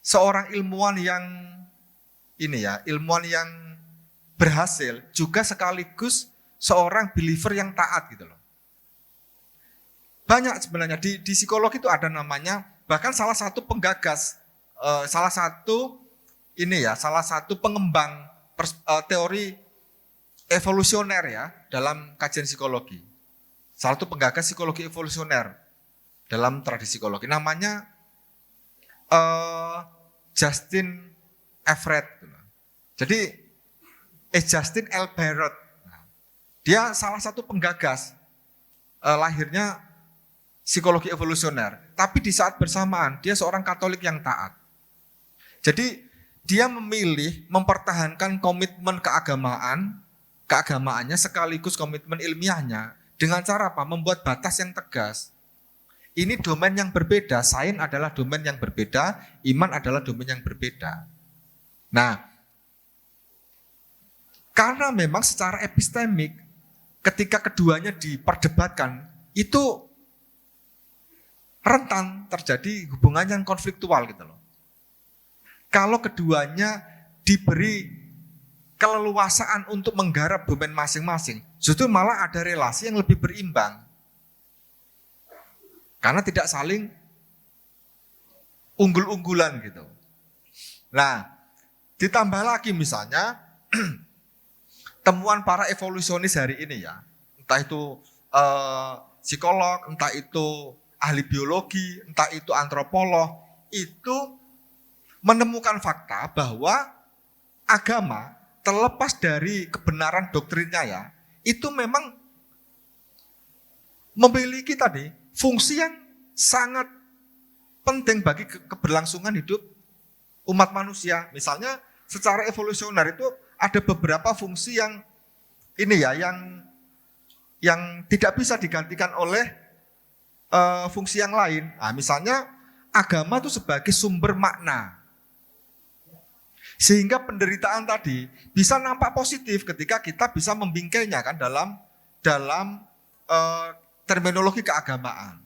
seorang ilmuwan yang ilmuwan yang berhasil juga sekaligus seorang believer yang taat gitu loh. Banyak sebenarnya di psikologi itu ada namanya, bahkan salah satu penggagas, salah satu pengembang teori evolusioner ya dalam kajian psikologi. Salah satu penggagas psikologi evolusioner dalam tradisi psikologi. Namanya Justin Everett. Jadi Justin L. Barrett. Dia salah satu penggagas lahirnya psikologi evolusioner. Tapi di saat bersamaan dia seorang Katolik yang taat. Jadi dia memilih mempertahankan komitmen keagamaannya sekaligus komitmen ilmiahnya dengan cara apa? Membuat batas yang tegas. Ini domain yang berbeda, sains adalah domain yang berbeda, iman adalah domain yang berbeda. Nah, karena memang secara epistemik ketika keduanya diperdebatkan itu rentan terjadi hubungan yang konfliktual gitu loh. Kalau keduanya diberi keleluasaan untuk menggarap domain masing-masing, justru malah ada relasi yang lebih berimbang. Karena tidak saling unggul-unggulan gitu. Nah, ditambah lagi misalnya temuan para evolusionis hari ini ya, entah itu psikolog, entah itu ahli biologi, entah itu antropolog, itu menemukan fakta bahwa agama terlepas dari kebenaran doktrinnya ya, itu memang memiliki fungsi yang sangat penting bagi keberlangsungan hidup umat manusia. Misalnya secara evolusioner itu ada beberapa fungsi yang yang tidak bisa digantikan oleh fungsi yang lain. Nah, misalnya agama itu sebagai sumber makna. Sehingga penderitaan tadi bisa nampak positif ketika kita bisa membingkainya kan dalam terminologi keagamaan.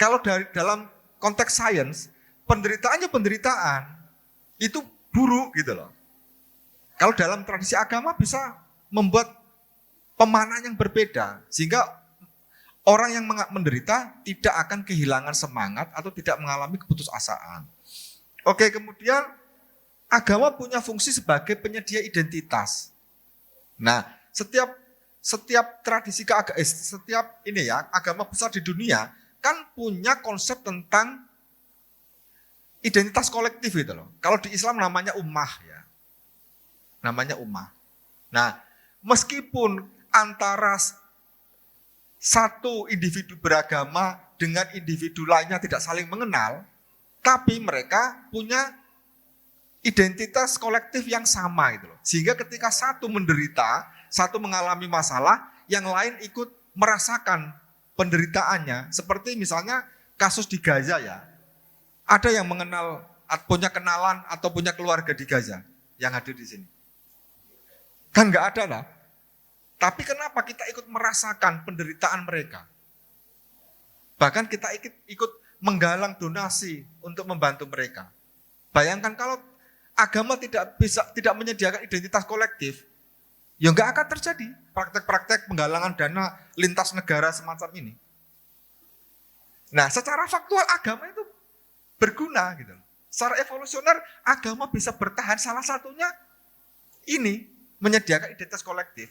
Kalau dalam konteks sains, penderitaannya penderitaan itu buruk gitu loh. Kalau dalam tradisi agama bisa membuat pemaknaan yang berbeda sehingga orang yang menderita tidak akan kehilangan semangat atau tidak mengalami keputusasaan. Oke, kemudian agama punya fungsi sebagai penyedia identitas. Nah, setiap tradisi agama besar di dunia kan punya konsep tentang identitas kolektif gitu loh. Kalau di Islam namanya ummah ya. Namanya ummah. Nah, meskipun antara satu individu beragama dengan individu lainnya tidak saling mengenal, tapi mereka punya identitas kolektif yang sama gitu loh. Sehingga ketika satu menderita, satu mengalami masalah, yang lain ikut merasakan penderitaannya. Seperti misalnya kasus di Gaza ya. Ada yang punya kenalan atau punya keluarga di Gaza yang hadir di sini? Kan enggak ada lah. Tapi kenapa kita ikut merasakan penderitaan mereka? Bahkan kita ikut menggalang donasi untuk membantu mereka. Bayangkan kalau agama tidak menyediakan identitas kolektif, ya nggak akan terjadi praktek-praktek penggalangan dana lintas negara semacam ini. Nah, secara faktual agama itu berguna gitu. Secara evolusioner agama bisa bertahan, salah satunya ini menyediakan identitas kolektif.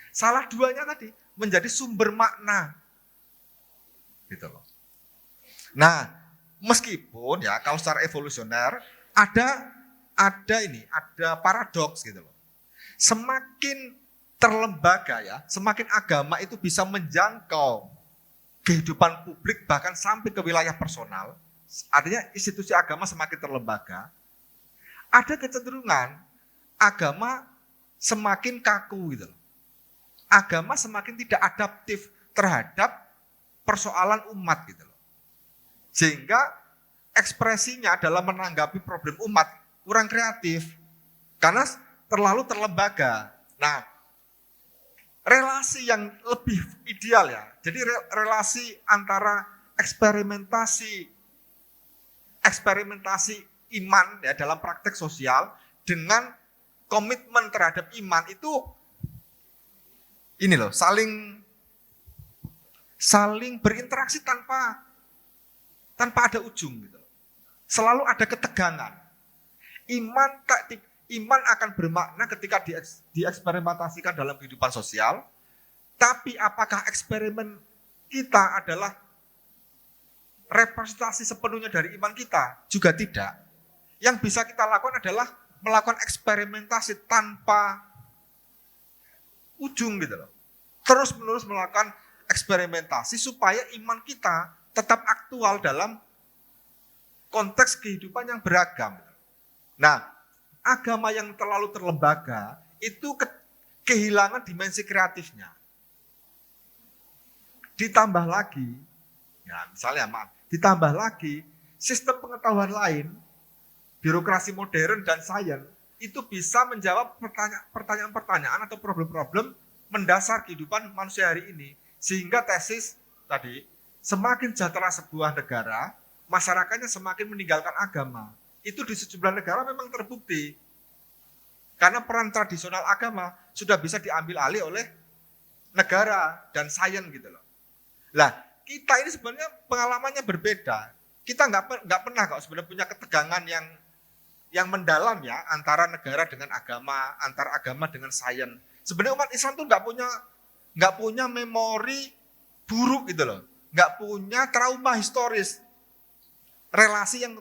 Salah duanya tadi menjadi sumber makna. Gitu loh. Nah, meskipun ya kalau secara evolusioner ada paradoks gitu loh. Semakin terlembaga ya, semakin agama itu bisa menjangkau kehidupan publik bahkan sampai ke wilayah personal. Artinya institusi agama semakin terlembaga. Ada kecenderungan agama semakin kaku gitu loh. Agama semakin tidak adaptif terhadap persoalan umat gitu loh. Sehingga ekspresinya dalam menanggapi problem umat kurang kreatif karena terlalu terlembaga. Nah, relasi yang lebih ideal ya. Jadi relasi antara eksperimentasi iman ya dalam praktek sosial dengan komitmen terhadap iman itu ini loh, saling berinteraksi tanpa ada ujung gitu. Selalu ada ketegangan. Iman akan bermakna ketika dieksperimentasikan dalam kehidupan sosial, tapi apakah eksperimen kita adalah representasi sepenuhnya dari iman kita? Juga tidak. Yang bisa kita lakukan adalah melakukan eksperimentasi tanpa ujung gitu loh. Terus-menerus melakukan eksperimentasi supaya iman kita tetap aktual dalam konteks kehidupan yang beragam. Nah, agama yang terlalu terlembaga itu kehilangan dimensi kreatifnya. Ditambah lagi, ditambah lagi sistem pengetahuan lain, birokrasi modern dan sains itu bisa menjawab pertanyaan-pertanyaan atau problem-problem mendasar kehidupan manusia hari ini. Sehingga tesis tadi, semakin sejahtera sebuah negara, masyarakatnya semakin meninggalkan agama. Itu di sejumlah negara memang terbukti. Karena peran tradisional agama sudah bisa diambil alih oleh negara dan sains gitu loh. Lah, kita ini sebenarnya pengalamannya berbeda. Kita nggak pernah kok sebenarnya punya ketegangan yang mendalam ya antara negara dengan agama, antara agama dengan sains. Sebenarnya umat Islam tuh nggak punya memori buruk gitu loh, nggak punya trauma historis, relasi yang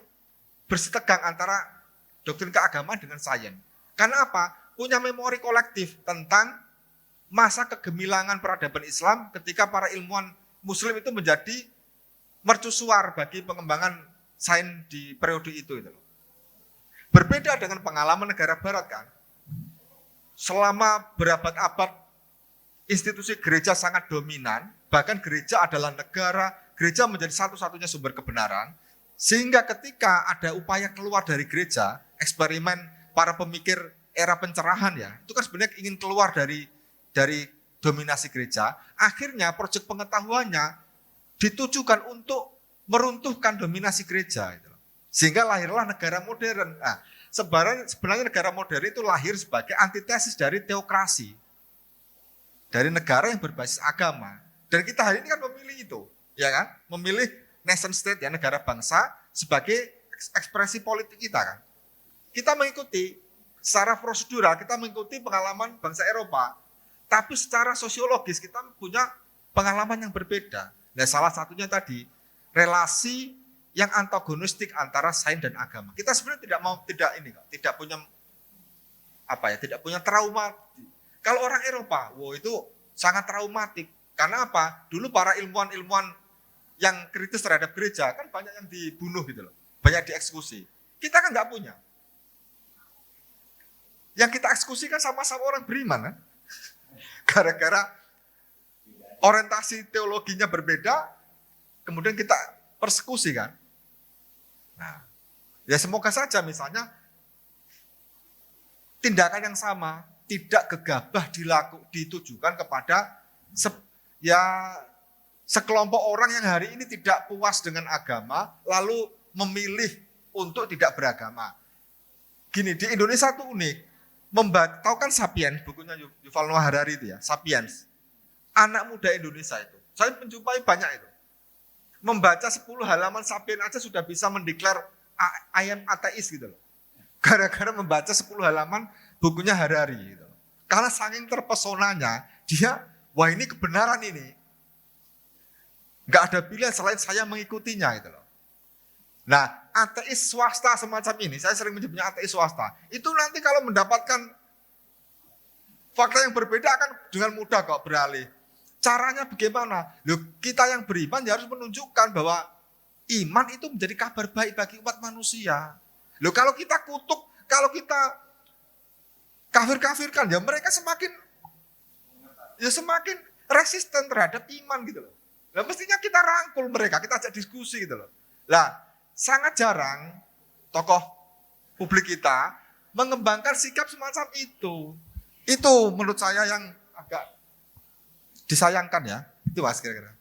bersitegang antara doktrin keagamaan dengan sains. Karena apa? Punya memori kolektif tentang masa kegemilangan peradaban Islam ketika para ilmuwan Muslim itu menjadi mercusuar bagi pengembangan sains di periode itu. Berbeda dengan pengalaman negara Barat kan. Selama berabad-abad institusi gereja sangat dominan, bahkan gereja adalah negara, gereja menjadi satu-satunya sumber kebenaran, sehingga ketika ada upaya keluar dari gereja, eksperimen para pemikir era pencerahan ya, itu kan sebenarnya ingin keluar dari dominasi gereja, akhirnya proyek pengetahuannya ditujukan untuk meruntuhkan dominasi gereja. Sehingga lahirlah negara modern. Nah, sebenarnya negara modern itu lahir sebagai antitesis dari teokrasi. Dari negara yang berbasis agama. Dan kita hari ini kan memilih itu. Ya kan? Memilih nation state, ya negara bangsa, sebagai ekspresi politik kita kan. Kita mengikuti secara prosedural, kita mengikuti pengalaman bangsa Eropa. Tapi secara sosiologis kita punya pengalaman yang berbeda. Nah, salah satunya tadi, relasi yang antagonistik antara sains dan agama. Kita sebenarnya tidak punya trauma. Kalau orang Eropa, itu sangat traumatik. Karena apa? Dulu para ilmuwan yang kritis terhadap gereja kan banyak yang dibunuh gitu loh, banyak dieksekusi. Kita kan nggak punya. Yang kita eksekusi kan sama-sama orang beriman kan? Gara-gara orientasi teologinya berbeda, kemudian kita persekusi kan? Nah, ya semoga saja misalnya tindakan yang sama tidak gegabah ditujukan kepada sekelompok orang yang hari ini tidak puas dengan agama, lalu memilih untuk tidak beragama. Gini, di Indonesia tuh unik. Tahu kan Sapiens, bukunya Yuval Noah Harari itu ya, Sapiens. Anak muda Indonesia itu, saya menjumpai banyak itu. Membaca 10 halaman Sapiens aja sudah bisa mendeklar I am ateis gitu loh. Gara-gara membaca 10 halaman bukunya Harari gitu. Karena saking terpesonanya, dia, wah ini kebenaran ini. Nggak ada pilihan selain saya mengikutinya gitu loh. Nah, ateis swasta semacam ini, saya sering menyebutnya ateis swasta. Itu nanti kalau mendapatkan fakta yang berbeda akan dengan mudah kok beralih. Caranya bagaimana? Loh, kita yang beriman ya harus menunjukkan bahwa iman itu menjadi kabar baik bagi umat manusia. Loh, kalau kita kutuk, kalau kita kafir-kafirkan, ya mereka semakin resisten terhadap iman gitu loh. Lah mestinya kita rangkul mereka, kita ajak diskusi gitu loh. Lah, sangat jarang tokoh publik kita mengembangkan sikap semacam itu. Itu menurut saya yang agak disayangkan ya. Itu Mas kira-kira.